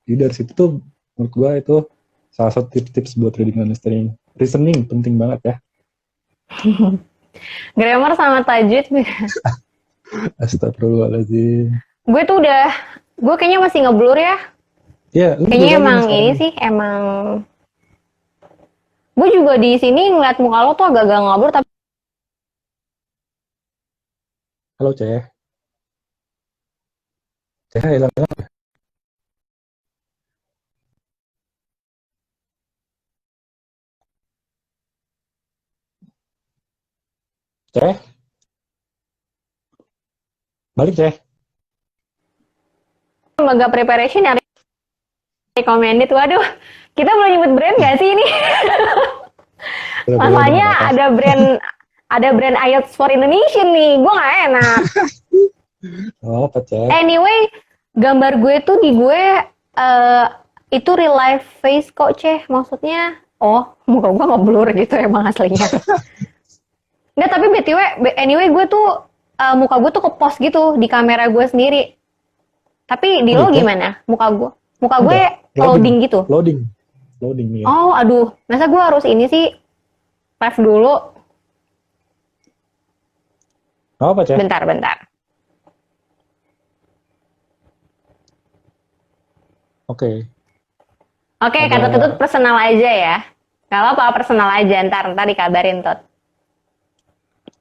Jadi dari situ tuh menurut gue itu salah satu tips-tips buat reading dan listening. Reasoning penting banget ya. grammar sama tajwid. Astagfirullahaladzim. Gue kayaknya masih ngeblur ya. Ya, lu Kayaknya dulu emang nih ini sih, gue juga di sini ngeliat muka lo tuh agak-agak ngeblur, tapi Halo Ceh. Ceh hilang. Ceh, balik Ceh. lembaga preparation yang recommended. Waduh, kita boleh nyebut brand gak sih ini? Boleh, boleh, Masalahnya nggak apa-apa. ada brand IELTS for Indonesian nih, gue gak enak. Oh, apa Ceh? Anyway, gambar gue tuh di gue itu real life face kok, Ceh. Maksudnya, muka gue ngeblur gitu emang aslinya. Nggak, tapi BTW, anyway gue tuh muka gue tuh ke post gitu di kamera gue sendiri. Tapi di Oh, lo gitu? gimana? Muka gue Enggak, loading gitu. Loading nih ya. Oh, aduh. Masa gue harus ini sih? Live dulu. Nggak apa Ceh? Bentar. Oke. Oke, kata Ada Tutut personal aja ya. Gak apa-apa, personal aja. Ntar dikabarin, Tut.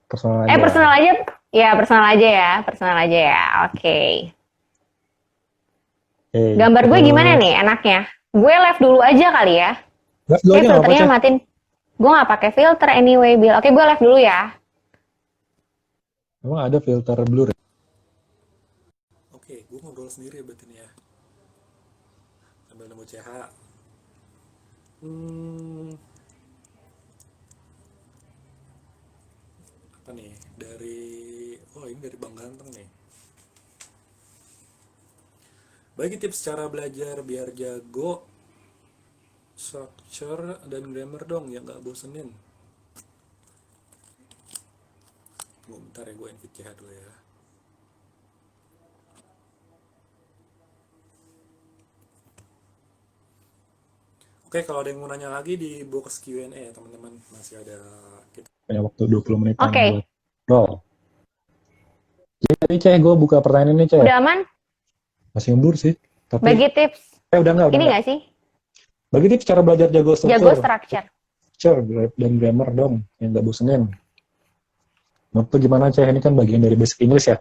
personal aja. Personal aja. Ya, personal aja ya. Personal aja ya. Oke. Oke, Gambar gue terus gimana nih enaknya? Gue live dulu aja kali ya. live dulu aja nggak apa Filternya Ceh? matiin. Gue nggak pakai filter anyway, Bill. Oke, gue live dulu ya. Emang ada filter blur ya? Oke, gue ngobrol sendiri ya berarti nih ya. Sambil nemu CH. Apa nih? Ini dari Bang Ganteng nih. Bagi tips cara belajar biar jago structure dan grammar dong yang nggak bosenin. Tunggu bentar ya, gue invite CH dulu ya. Oke, kalau ada yang mau nanya lagi di box Q&A ya teman-teman, masih ada kita punya waktu 20 menit Oke. buat roll. Jadi Ceh, gue buka pertanyaan ini Ceh. Udah aman? Masih ngebur sih. Tapi Bagi tips. udah Ini enggak. nggak sih? Bagi tips cara belajar jago Jago structure. dan grammar dong yang nggak bosenin. Menurut lu gimana Ceh? Ini kan bagian dari basic English ya.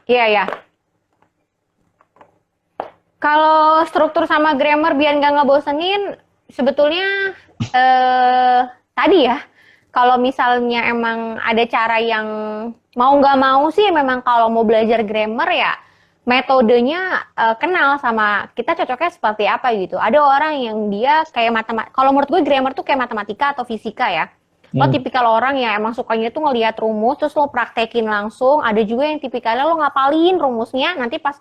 Iya. Kalau struktur sama grammar biar nggak ngebosenin, sebetulnya tadi ya, kalau misalnya emang ada cara yang mau nggak mau sih, memang kalau mau belajar grammar ya metodenya kenal sama kita cocoknya seperti apa gitu. Ada orang yang dia kayak matematika. Kalau menurut gue grammar tuh kayak matematika atau fisika ya. Lo tipikal orang yang emang sukanya tuh ngelihat rumus terus lo praktekin langsung. Ada juga yang tipikalnya lo ngapalin rumusnya, nanti pas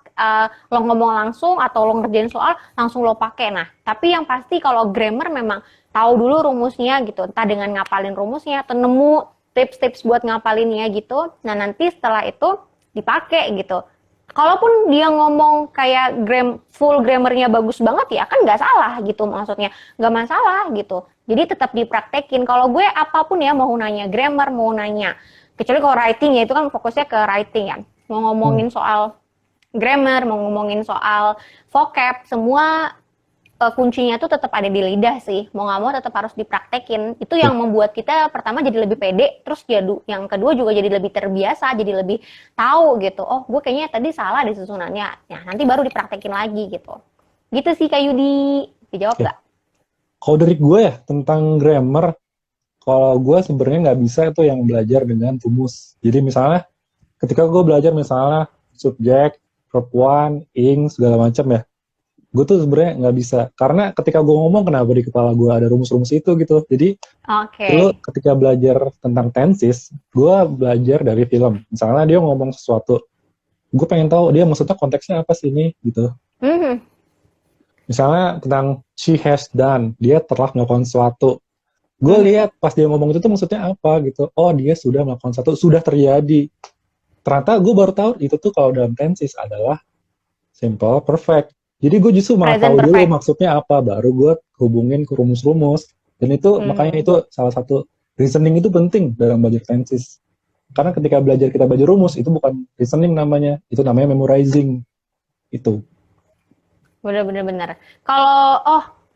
lo ngomong langsung atau lo ngerjain soal langsung lo pakai. Nah, tapi yang pasti kalau grammar memang tahu dulu rumusnya gitu. Entah dengan ngapalin rumusnya atau nemu tips-tips buat ngapalinnya gitu. Nah, nanti setelah itu dipakai gitu. kalaupun dia ngomong kayak full grammarnya bagus banget ya kan nggak salah gitu maksudnya, nggak masalah gitu. Jadi tetap dipraktekin. Kalau gue apapun ya mau nanya grammar, mau nanya, kecuali kalau writing ya itu kan fokusnya ke writing ya. Mau Hmm. ngomongin soal grammar, mau ngomongin soal vocab, semua kuncinya tuh tetap ada di lidah sih. Mau nggak mau tetap harus dipraktekin. Itu yang membuat kita pertama jadi lebih pede, terus yang kedua juga jadi lebih terbiasa, jadi lebih tahu gitu. Oh, gue kayaknya tadi salah di susunannya. Nah, nanti baru dipraktekin lagi gitu. Gitu sih Kak Yudi. Dijawab Oke. nggak? Kalau dari gue ya tentang grammar, kalau gue sebenarnya nggak bisa itu yang belajar dengan rumus. Jadi misalnya ketika gue belajar misalnya subjek, verb one, ing segala macam ya, gue tuh sebenarnya nggak bisa karena ketika gue ngomong kenapa di kepala gue ada rumus-rumus itu gitu. Jadi dulu Oke. ketika belajar tentang tenses, gue belajar dari film. Misalnya dia ngomong sesuatu, gue pengen tahu dia maksudnya konteksnya apa sih ini gitu. Mhm. Misalnya tentang she has done, dia telah melakukan sesuatu. Gue Mhm. lihat pas dia ngomong itu tuh maksudnya apa gitu. Oh dia sudah melakukan sesuatu, sudah terjadi. Ternyata gue baru tahu itu tuh kalau dalam tenses adalah simple perfect. Jadi gue justru malah Present tahu dulu perfect. maksudnya apa, baru gue hubungin ke rumus-rumus. Dan itu makanya Mhm. itu salah satu reasoning itu penting dalam belajar tenses. Karena ketika kita belajar rumus itu bukan reasoning namanya, itu namanya memorizing. Itu. Bener-bener bener. Kalau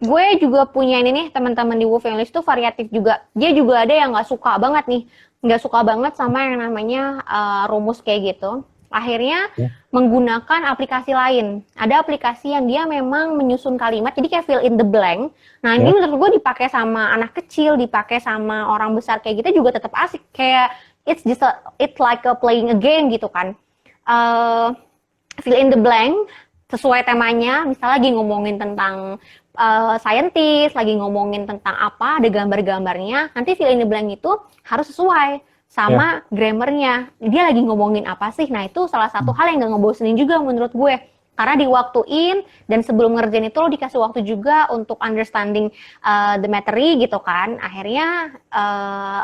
gue juga punya ini nih teman-teman di Wolf English tuh variatif juga. Dia juga ada yang nggak suka banget nih, nggak suka banget sama yang namanya rumus kayak gitu. Akhirnya Ya. menggunakan aplikasi lain. Ada aplikasi yang dia memang menyusun kalimat, jadi kayak fill in the blank. Nah ini Ya. menurut gue dipakai sama anak kecil, dipakai sama orang besar kayak gitu juga tetap asik. Kayak it's like a playing a game gitu kan. Uh, Fill in the blank sesuai temanya, misalnya lagi ngomongin tentang scientist, lagi ngomongin tentang apa, ada gambar-gambarnya, nanti fill in the blank itu harus sesuai Ya. sama grammarnya. Dia lagi ngomongin apa sih? Nah itu salah satu hal yang gak ngebosenin juga menurut gue. Karena diwaktuin dan sebelum ngerjain itu lo dikasih waktu juga untuk understanding the materi gitu kan. Akhirnya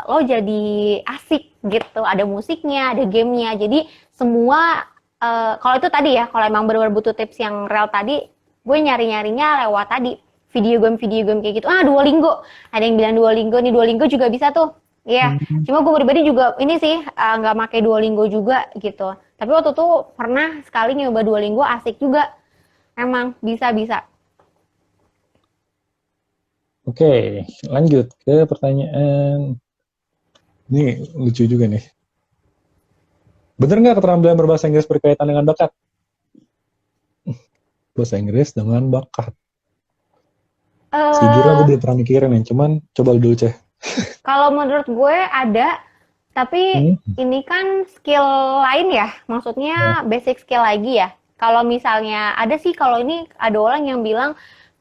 lo jadi asik gitu. Ada musiknya, ada gamenya. Jadi semua kalau itu tadi ya, kalau emang benar-benar butuh tips yang real tadi, gue nyari-nyarinya lewat tadi video game kayak gitu. Duolingo. Ada yang bilang Duolingo nih, Duolingo juga bisa tuh. Iya, Hmm. cuma gue pribadi juga ini sih nggak pakai Duolingo juga gitu. Tapi waktu itu pernah sekali nyoba Duolingo, asik juga. Emang bisa-bisa. Oke, lanjut ke pertanyaan. Ini lucu juga nih. Bener nggak keterampilan berbahasa Inggris berkaitan dengan bakat? Bahasa Inggris dengan bakat. Sejujurnya gue Eh, belum pernah mikirin nih, cuman coba dulu ceh. Kalau menurut gue ada, tapi Hmm? ini kan skill lain ya, Ya. maksudnya basic skill lagi ya. Kalau misalnya ada sih, kalau ini ada orang yang bilang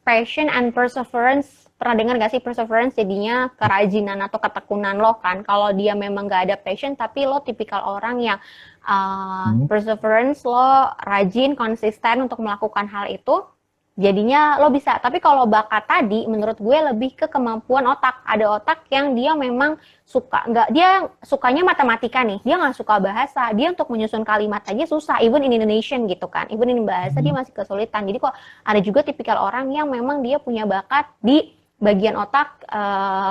passion and perseverance. Pernah dengar gak sih perseverance jadinya kerajinan atau ketekunan lo kan? Kalau dia memang gak ada passion, tapi lo tipikal orang yang Hmm? perseverance, lo rajin, konsisten untuk melakukan hal itu, jadinya lo bisa. Tapi kalau bakat tadi menurut gue lebih ke kemampuan otak. Ada otak yang dia memang suka nggak, dia sukanya matematika nih, dia nggak suka bahasa, dia untuk menyusun kalimat aja susah, even in Indonesian gitu kan, even in bahasa dia Hmm. masih kesulitan. Jadi kok ada juga tipikal orang yang memang dia punya bakat di bagian otak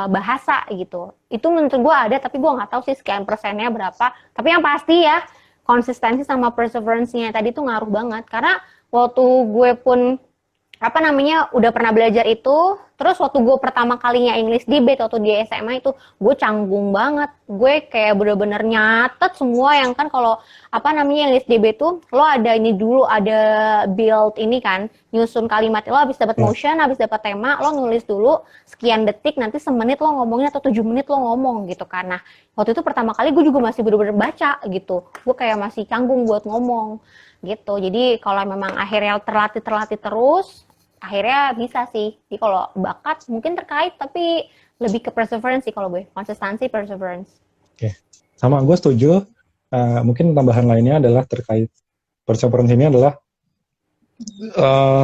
bahasa gitu. Itu menurut gue ada, tapi gue nggak tahu sih sekian persennya berapa. Tapi yang pasti ya konsistensi sama perseverance-nya tadi tuh ngaruh banget. Karena waktu gue pun apa namanya udah pernah belajar itu, terus waktu gue pertama kalinya English debate waktu di SMA itu gue canggung banget, gue kayak bener-bener nyatet semua yang kan kalau apa namanya English debate tuh lo ada ini dulu, ada build ini kan, nyusun kalimat, lo habis dapat Ya. motion, habis dapat tema, lo nulis dulu sekian detik, nanti semenit lo ngomongnya atau 7 menit lo ngomong gitu kan. Nah waktu itu pertama kali gue juga masih bener-bener baca gitu, gue kayak masih canggung buat ngomong gitu. Jadi kalau memang akhirnya terlatih terus, akhirnya bisa sih. Jadi kalau bakat mungkin terkait, tapi lebih ke perseverance sih kalau gue. Konsistensi, perseverance. Oke. Sama gue setuju. Mungkin tambahan lainnya adalah terkait perseverance ini adalah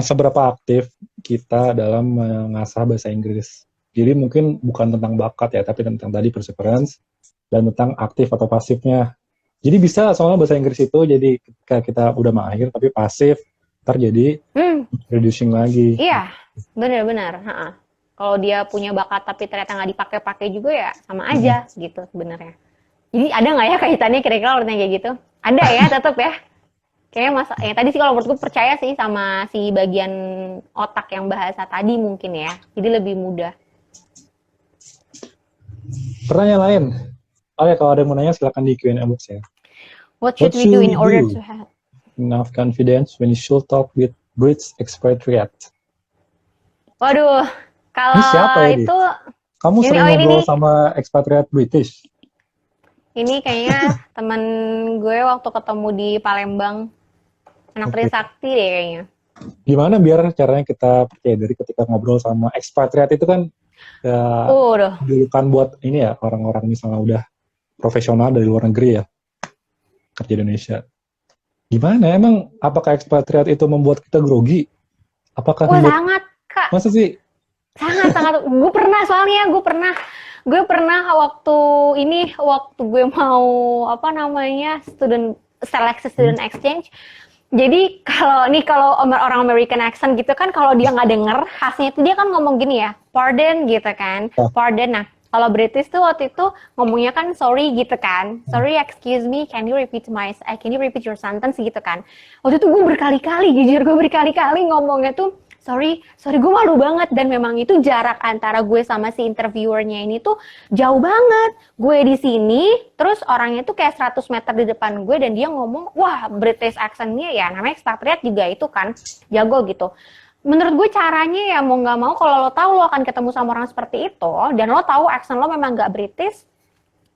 seberapa aktif kita dalam mengasah bahasa Inggris. Jadi mungkin bukan tentang bakat ya, tapi tentang tadi perseverance dan tentang aktif atau pasifnya. Jadi bisa soalnya bahasa Inggris itu jadi ketika kita udah mahir tapi pasif, ntar jadi reducing lagi. Iya, benar-benar. Kalau dia punya bakat tapi ternyata nggak dipakai-pakai juga ya sama aja gitu sebenarnya. Jadi ada nggak ya kaitannya kira-kira orang kayak gitu? Ada ya, tetap ya. Kayaknya tadi sih kalau menurutku percaya sih sama si bagian otak yang bahasa tadi mungkin ya. Jadi lebih mudah. Pertanyaan lain. Oh ya, kalau ada yang mau nanya silakan di Q&A box ya. What should we do in order to have enough confidence when you should talk with British expatriate? Waduh, kalau siapa ya, itu kamu sering ngobrol sama expatriate British? Ini kayaknya teman gue waktu ketemu di Palembang, anak Trisakti deh kayaknya. Gimana biar caranya kita percaya diri ketika ngobrol sama expatriate itu kan ya julukan buat ini ya orang-orang misalnya udah profesional dari luar negeri ya kerja di Indonesia. Gimana emang apakah expatriate itu membuat kita grogi? Apakah sangat Kak. Masa sih? Sangat. Gue pernah waktu gue mau seleksi student exchange. Jadi kalau orang American accent gitu kan, kalau dia nggak denger khasnya itu dia kan ngomong gini ya, pardon gitu kan, pardon. Nah kalau British tuh waktu itu ngomongnya kan sorry gitu kan, sorry excuse me, can you repeat your sentence gitu kan. Waktu itu gue berkali-kali ngomongnya tuh sorry gue malu banget, dan memang itu jarak antara gue sama si interviewernya ini tuh jauh banget. Gue di sini, terus orangnya tuh kayak 100 meter di depan gue, dan dia ngomong, wah British accent-nya ya, namanya expatriate juga itu kan, jago gitu. Menurut gue caranya ya mau nggak mau, kalau lo tahu lo akan ketemu sama orang seperti itu, dan lo tahu accent lo memang nggak British,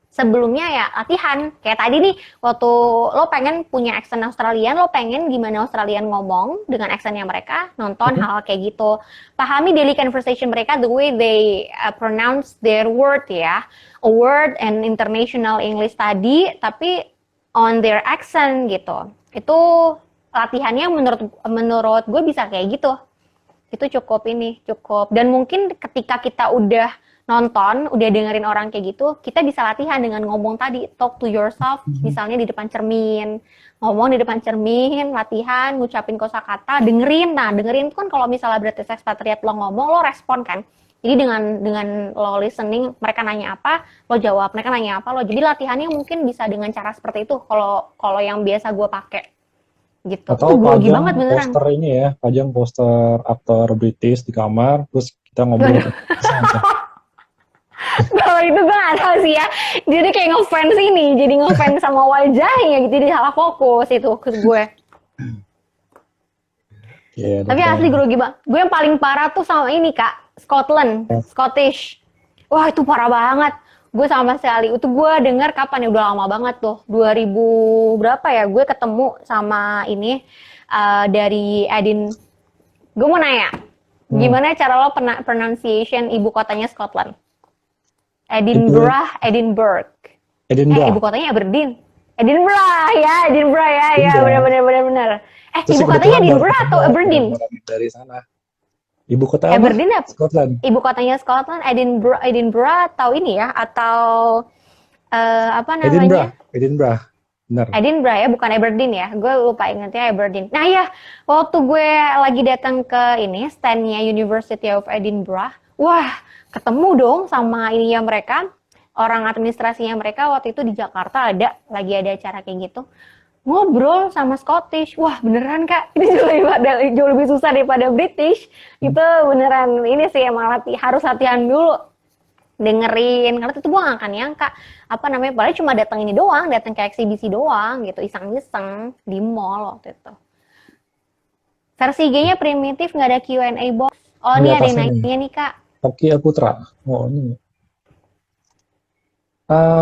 sebelumnya ya latihan. Kayak tadi nih, waktu lo pengen punya accent Australian, lo pengen gimana Australian ngomong dengan accentnya mereka, nonton hal kayak gitu. Pahami daily conversation mereka, the way they pronounce their word ya. A word and international English tadi, tapi on their accent gitu. Itu latihannya menurut gue bisa kayak gitu. Itu cukup. Dan mungkin ketika kita udah nonton, udah dengerin orang kayak gitu, kita bisa latihan dengan ngomong tadi, talk to yourself, misalnya di depan cermin, ngomong di depan cermin, latihan, ngucapin kosakata, dengerin. Nah, dengerin itu kan kalau misalnya British expatriate lo ngomong, lo respon kan. Jadi dengan lo listening, mereka nanya apa, lo jawab, mereka nanya apa, lo. Jadi latihannya mungkin bisa dengan cara seperti itu, kalau yang biasa gue pakai. Gitu. Atau pajang poster ini ya, pajang poster aktor British di kamar, terus kita ngobrol. Kalau itu gue gak tau sih ya. Jadi kayak ngefans jadi ngefans sama wajahnya gitu, jadi salah fokus itu ke gue. Tapi asli grogi banget. Gue yang paling parah tuh sama ini Kak, Scottish. Wah itu parah banget. Gue sama sekali, itu gue denger kapan ya, udah lama banget tuh, 2000 berapa ya, gue ketemu sama ini dari gue mau nanya, gimana cara lo pronunciation ibu kotanya Scotland? Edinburgh. Ibu kotanya Aberdeen. Edinburgh ya, benar. Ibu kotanya Edinburgh atau Aberdeen? Dari sana. Ibu kota Aberdeen apa? Scotland. Ibu kotanya Scotland, Edinburgh atau ini ya, atau apa namanya? Edinburgh. Benar. Edinburgh ya, bukan Aberdeen ya. Gue lupa ingatnya Aberdeen. Nah ya, waktu gue lagi datang ke ini stand-nya University of Edinburgh, wah ketemu dong sama ininya mereka, orang administrasinya mereka waktu itu di Jakarta lagi ada acara kayak gitu. Ngobrol sama Scottish, wah beneran Kak, ini jauh lebih susah daripada British. Itu beneran ini sih emang harus latihan dulu, dengerin, karena itu gue gak akan nyangka padahal cuma datang ke eksibisi doang gitu, iseng-iseng di mall waktu itu. Versi G-nya primitif, gak ada Q&A box. Oh ini ada yang nanya nih Kak. Oke Putra, ini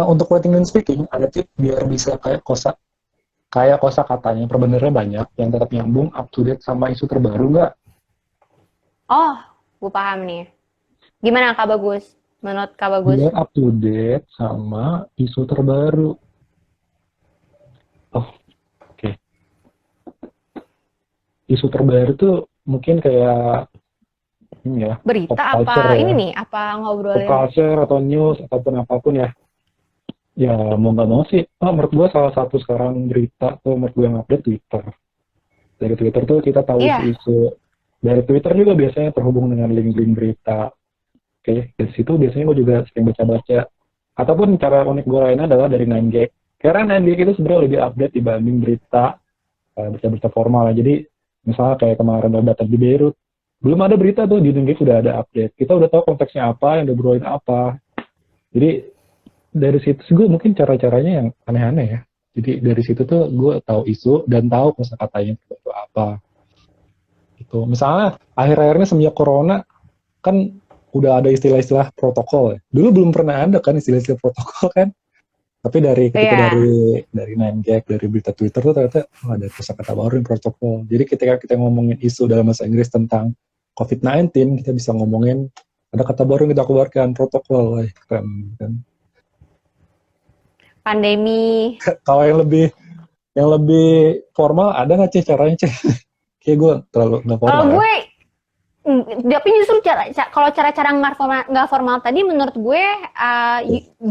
untuk writing dan speaking ada tips biar bisa kayak kosakatanya perbenernya banyak yang tetap nyambung, up to date sama isu terbaru nggak? Oh, gue paham nih. Gimana Kak Bagus? Menurut Kak Bagus? Biar up to date sama isu terbaru. Oh, oke. Isu terbaru tuh mungkin kayak ini ya. Berita apa? Ya. Ini nih, apa ngobrolin? Pop culture atau news ataupun apapun ya. Ya mau nggak mau sih, menurut gue salah satu sekarang berita tuh menurut gue yang update Twitter. Dari Twitter tuh kita tahu Iya, isu-isu. Dari Twitter juga biasanya terhubung dengan link-link berita. Oke, dari situ biasanya gue juga sering baca-baca. Ataupun cara unik gue lainnya adalah dari 9gag. Karena 9gag itu sebenarnya lebih update dibanding berita, berita-berita formal ya. Jadi misalnya kayak kemarin ada data di Beirut, belum ada berita tuh di 9gag sudah ada update. Kita udah tahu konteksnya apa, yang diobrolin apa. Jadi dari situ gue mungkin cara-caranya yang aneh-aneh ya. Jadi dari situ tuh gue tahu isu dan tahu kosakatanya itu apa. Gitu. Misalnya akhir-akhirnya semenjak corona kan udah ada istilah-istilah protokol ya. Dulu belum pernah ada kan istilah-istilah protokol kan. Tapi ketika iya. dari 9gag, dari berita Twitter tuh ternyata ada kosakata baru yang protokol. Jadi ketika kita ngomongin isu dalam bahasa Inggris tentang COVID-19, kita bisa ngomongin ada kata baru yang kita keluarkan, protokol. Wah, keren kan. Pandemi. Kalau yang lebih formal ada nggak sih caranya sih? Kayak gue terlalu nggak Kalau formal ya. gue, tapi justru kalau cara-cara nggak formal tadi menurut gue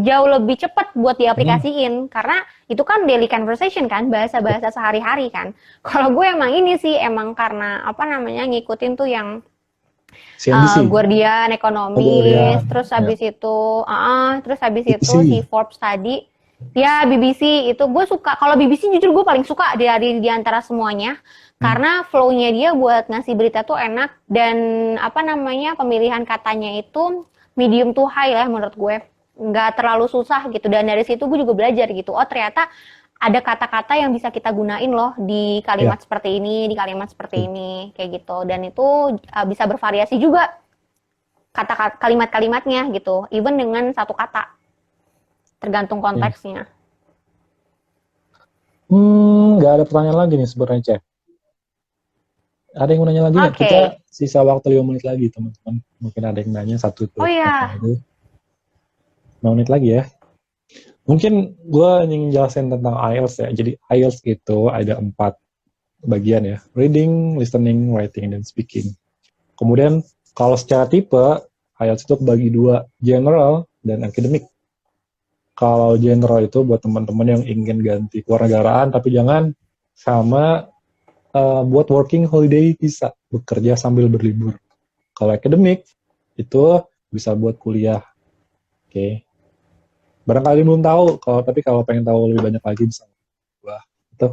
jauh lebih cepat buat Hmm, diaplikasiin karena itu kan daily conversation kan, bahasa-bahasa sehari-hari kan. Kalau gue emang ini sih emang karena apa namanya ngikutin tuh yang CNBC, Guardian, Korea, Ekonomis, ya, terus habis itu si BBC. Forbes tadi, ya BBC itu gue suka. Kalau BBC jujur gue paling suka di antara semuanya Hmm, karena flow-nya dia buat ngasih berita tuh enak dan apa namanya pemilihan katanya itu medium to high lah menurut gue, nggak terlalu susah gitu dan dari situ gue juga belajar gitu. Oh ternyata ada kata-kata yang bisa kita gunain loh di kalimat ya, seperti ini, di kalimat seperti betul. ini, kayak gitu. Dan itu bisa bervariasi juga kata kalimat-kalimatnya gitu, even dengan satu kata, tergantung Ya. konteksnya. Nggak ada pertanyaan lagi nih sebenarnya, Cek. Ada yang mau nanya lagi nggak? Oke, Kita sisa waktu 5 menit lagi, teman-teman. Mungkin ada yang nanya satu oh tuh apa ya, itu. 5 menit lagi ya. Mungkin gue ingin jelasin tentang IELTS ya. Jadi IELTS itu ada 4 bagian ya. Reading, listening, writing, dan speaking. Kemudian kalau secara tipe, IELTS itu bagi 2, general dan akademik. Kalau general itu buat teman-teman yang ingin ganti kewarganegaraan, tapi jangan sama buat working holiday visa, bekerja sambil berlibur. Kalau akademik, itu bisa buat kuliah. Oke. Okay. Barangkali belum tahu, tapi kalau pengen tahu lebih banyak lagi bisa. Wah, itu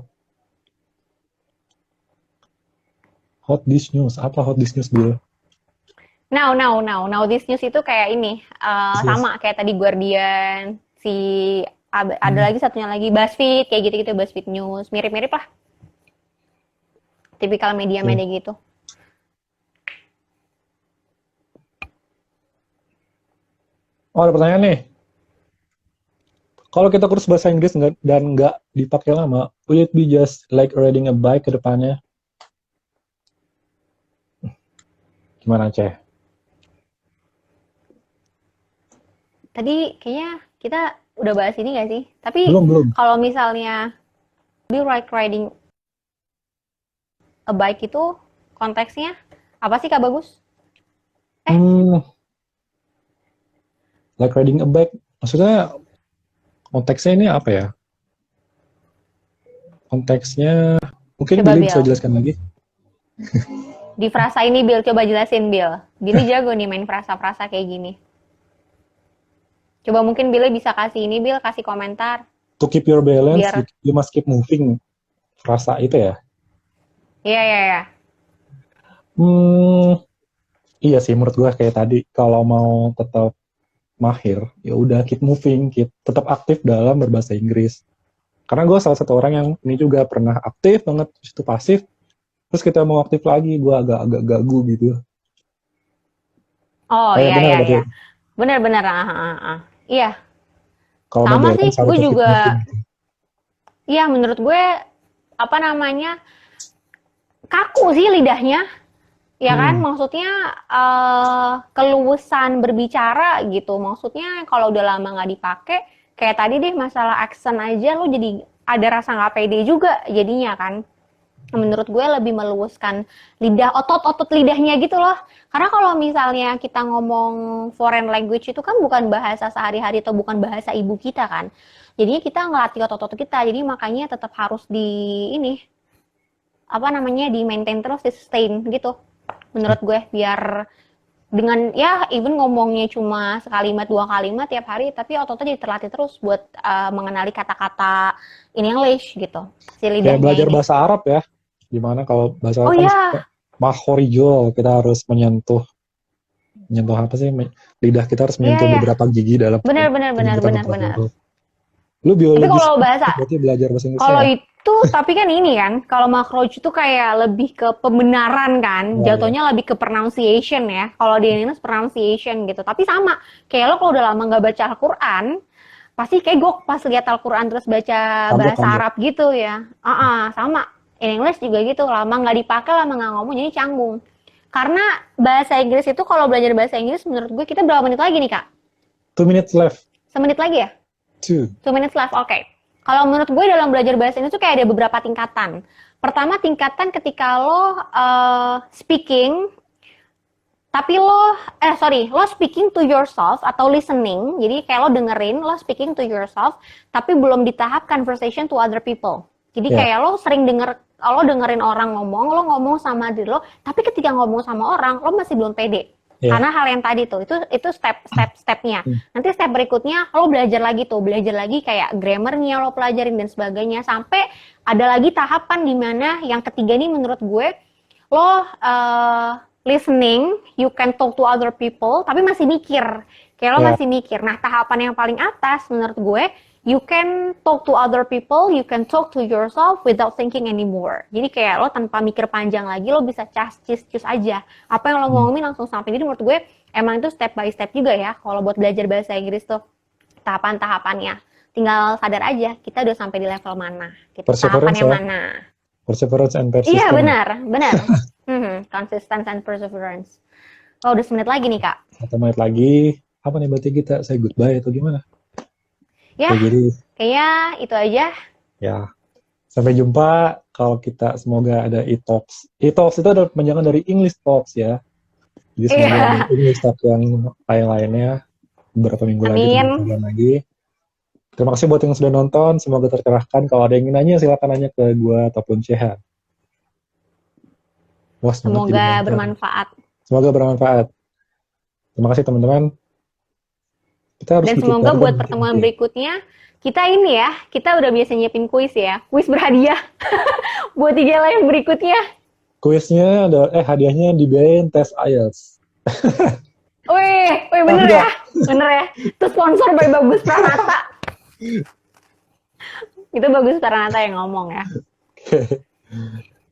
hot dish news. Apa hot dish news, Bill? now this news itu kayak ini, Yes. sama kayak tadi Guardian, ada Hmm. lagi satunya lagi BuzzFeed, kayak gitu-gitu BuzzFeed News, mirip-mirip lah, tipikal Okay. media-media gitu. Oh, ada pertanyaan nih. Kalau kita kursus bahasa Inggris dan nggak dipakai lama, will it be just like riding a bike ke depannya? Gimana, Ceh? Tadi kayaknya kita udah bahas ini gak sih? Tapi Belum, belum. kalau misalnya be like riding a bike itu konteksnya apa sih Kak Bagus? Eh, Hmm, like riding a bike. Maksudnya konteksnya ini apa ya? Konteksnya mungkin coba Billy bisa Bill. jelaskan lagi. Di frasa ini Bill, coba jelasin Bill. Billy jago nih main frasa-frasa kayak gini. Coba mungkin Billy bisa kasih ini Bill, kasih komentar To keep your balance, biar you must keep moving. Rasa itu ya. iya iya iya. Hmm, iya sih menurut gue kayak tadi kalau mau tetap mahir, ya udah keep moving, tetap aktif dalam berbahasa Inggris. Karena gue salah satu orang yang ini juga pernah aktif banget, terus itu pasif, terus kita mau aktif lagi, gue agak-agak gagu gitu. Oh Oh ya iya benar iya berarti iya. Benar-benar Iya, kalau mau sama sih. balance Gue harus keep juga moving gitu. iya menurut gue apa namanya? Kaku sih lidahnya. Ya kan, Hmm. maksudnya keluasan berbicara gitu. Maksudnya kalau udah lama nggak dipakai, kayak tadi deh masalah accent aja lo jadi ada rasa nggak pede juga jadinya kan. menurut gue lebih meluaskan lidah, otot-otot lidahnya gitu loh. Karena kalau misalnya kita ngomong foreign language itu kan bukan bahasa sehari-hari atau bukan bahasa ibu kita kan. Jadi kita ngelatih otot-otot kita. Jadi makanya tetap harus di ini apa namanya di maintain terus, di sustain gitu. Menurut gue biar dengan ya even ngomongnya cuma sekalimat dua kalimat tiap hari tapi ototnya jadi terlatih terus buat mengenali kata-kata in English gitu si Kayak lidahnya belajar ini. bahasa Arab ya. Gimana kalau bahasa Oh Arab kan ya, makhorijol, kita harus menyentuh apa sih? Lidah kita harus iya menyentuh ya, beberapa gigi dalam benar benar benar penyebutan benar beberapa benar. huruf. Lu Tapi biologis kalau kan, bahasa, berarti belajar bahasa Inggrisnya kalau ya? itu tapi kan ini kan, kalau makroch itu kayak lebih ke pembenaran kan, Iya, iya. jatuhnya lebih ke pronunciation ya. Kalau di Indonesia pronunciation gitu. Tapi sama, kayak lo kalau udah lama nggak baca Al-Quran, pasti kegok pas lihat Al-Quran terus baca Kagok, bahasa kagok. Arab gitu ya. Sama. In English juga gitu, lama nggak dipakai, lama nggak ngomong, jadi canggung. Karena bahasa Inggris itu kalau belajar bahasa Inggris menurut gue kita berapa menit lagi nih kak? 2 minutes left. Semenit lagi ya? Two. 2 minutes left, oke. Kalau menurut gue dalam belajar bahasa Inggris tuh kayak ada beberapa tingkatan. Pertama tingkatan ketika lo speaking, tapi lo speaking to yourself atau listening. Jadi kayak lo dengerin, lo speaking to yourself, tapi belum di tahap conversation to other people. Jadi Ya, kayak lo sering lo dengerin orang ngomong, lo ngomong sama diri lo, tapi ketika ngomong sama orang, lo masih belum pede. ya. Karena hal yang tadi tuh, itu stepnya. Hmm. Nanti step berikutnya, lo belajar lagi kayak grammarnya lo pelajarin dan sebagainya. Sampai ada lagi tahapan dimana yang ketiga ini menurut gue, lo listening, you can talk to other people, tapi masih mikir. Kayak lo Ya. masih mikir. Nah, tahapan yang paling atas menurut gue, you can talk to other people, you can talk to yourself without thinking anymore. Jadi kayak lo tanpa mikir panjang lagi, lo bisa cus aja. Apa yang lo ngomongin langsung sampai. Jadi menurut gue, emang itu step by step juga ya, kalau buat belajar bahasa Inggris tuh, tahapan-tahapannya. Tinggal sadar aja, kita udah sampai di level mana. Gitu. Tahapan Perseverance yang ya. mana. Perseverance and Iya, persistence. benar. Consistent and perseverance. Oh, udah 1 menit lagi nih, Kak. 1 menit lagi. Apa nih berarti kita say goodbye atau gimana? Ya, Oke, jadi kayaknya itu aja. ya sampai jumpa. Kalau kita semoga ada e-talks. E-talks itu adalah panjangan dari English Talks ya. Jadi semoga ada Iya. English Talk yang lain-lainnya beberapa minggu lagi, Amin. beberapa bulan lagi. Terima kasih buat yang sudah nonton. Semoga tercerahkan. Kalau ada yang ingin nanya, silakan nanya ke gua ataupun Cehan. Wah, semangat jadi Semoga mentor. bermanfaat. Semoga bermanfaat. Terima kasih teman-teman. Kita harus Dan bikin semoga jargon buat nanti. pertemuan berikutnya, kita ini ya, kita udah biasa nyiapin kuis ya. Kuis berhadiah. Buat 3 live berikutnya. Kuisnya ada, hadiahnya dibiayain tes IELTS. Wih, bener ya? Bener ya? Itu sponsor by Bagus Pranata. Itu Bagus Pranata yang ngomong ya.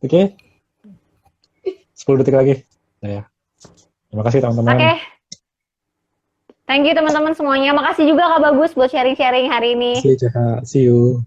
Oke. 10 detik lagi. Ya. Terima kasih teman-teman. Oke. Thank you teman-teman semuanya. Makasih juga Kak Bagus buat sharing-sharing hari ini. See you.